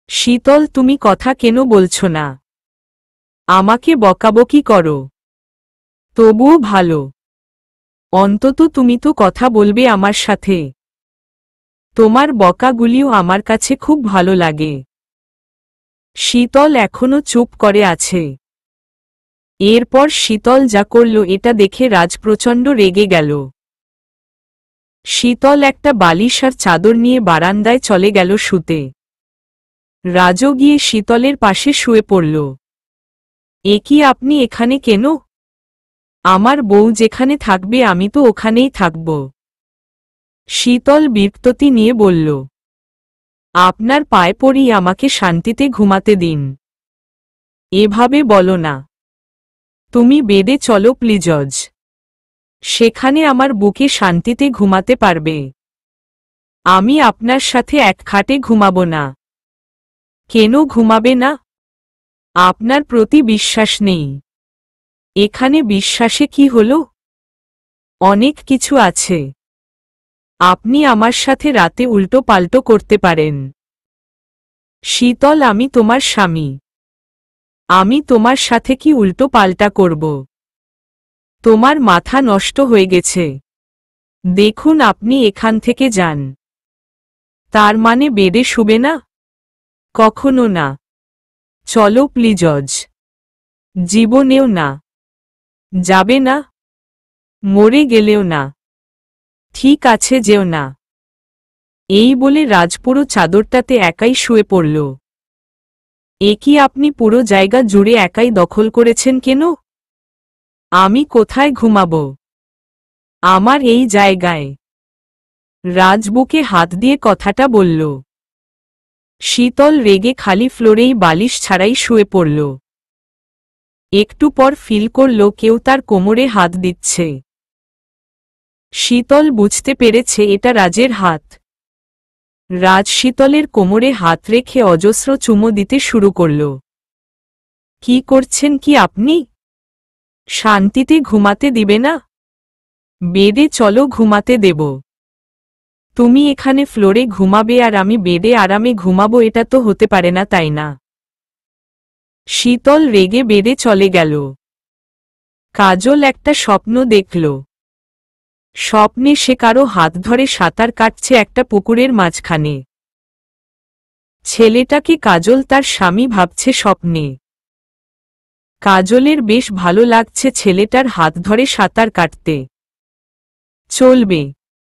শীতল তুমি কথা কেন বলছো না? আমাকে বকাবকি করো। তবুও ভালো, অন্তত তুমি তো কথা বলবে আমার সাথে। তোমার বকাগুলিও আমার কাছে খুব ভালো লাগে। শীতল এখনো চুপ করে আছে। এরপর শীতল যা করল এটা দেখে রাজ প্রচণ্ড রেগে গেল। শীতল একটা বালিশ আর চাদর নিয়ে বারান্দায় চলে গেল শুতে। রাজও গিয়ে শীতলের পাশে শুয়ে পড়ল। এ কি, আপনি এখানে কেন? আমার বউ যেখানে থাকবে আমি তো ওখানেই থাকব। শীতল বিরক্তি নিয়ে বলল, আপনার পায়ে পড়ি, আমাকে শান্তিতে ঘুমাতে দিন। এভাবে বলো না। তুমি বেডে চলো প্লিজজ। সেখানে আমার বুকে শান্তিতে ঘুমাতে পারবে। আমি আপনার সাথে এক খাটে ঘুমাবো না। কেন ঘুমাবে না? আপনার প্রতি বিশ্বাস নেই। এখানে বিশ্বাসে কি হলো? অনেক কিছু আছে। আপনি আমার সাথে রাতে উল্টো পাল্টো করতে পারেন। শীতল, আমি তোমার স্বামী। আমি তোমার সাথে কি উল্টো পাল্টা করব? তোমার মাথা নষ্ট হয়ে গেছে। দেখুন আপনি এখান থেকে যান। তার মানে বেডে শুবে না? কখনো না। চলো প্লিজ। জীবনেও না। যাবে না? মরে গেলেও না। ঠিক আছে, যেও না। এই বলে রাজ পুরো চাদরটাতে একাই শুয়ে পড়ল। এ কি আপনি পুরো জায়গা জুড়ে একাই দখল করেছেন কেন? আমি কোথায় ঘুমাবো? আমার এই জায়গায়। রাজ বুকে হাত দিয়ে কথাটা বলল। শীতল রেগে খালি ফ্লোরেই বালিশ ছাড়াই শুয়ে পড়ল। একটু পর ফিল করল কেউ তার কোমরে হাত দিচ্ছে। শীতল বুঝতে পেরেছে এটা রাজের হাত। রাজ শীতলের কোমরে হাত রেখে অজস্র চুমো দিতে শুরু করল। কি করছেন কি আপনি? শান্তিতে ঘুমাতে দিবে না? বেডে চলো, ঘুমাতে দেব। তুমি এখানে ফ্লোরে ঘুমাবে আর আমি বেডে আরামে ঘুমাবো, এটা তো হতে পারে না, তাই না? শীতল রেগে বেডে চলে গেল। কাজল একটা স্বপ্ন দেখল। স্বপ্নে সে কারো হাত ধরে সাঁতার কাটছে একটা পুকুরের মাঝখানে। ছেলেটাকে কাজল তার স্বামী ভাবছে স্বপ্নে। কাজলের বেশ ভালো লাগছে ছেলেটার হাত ধরে সাঁতার কাটতে। চলবে।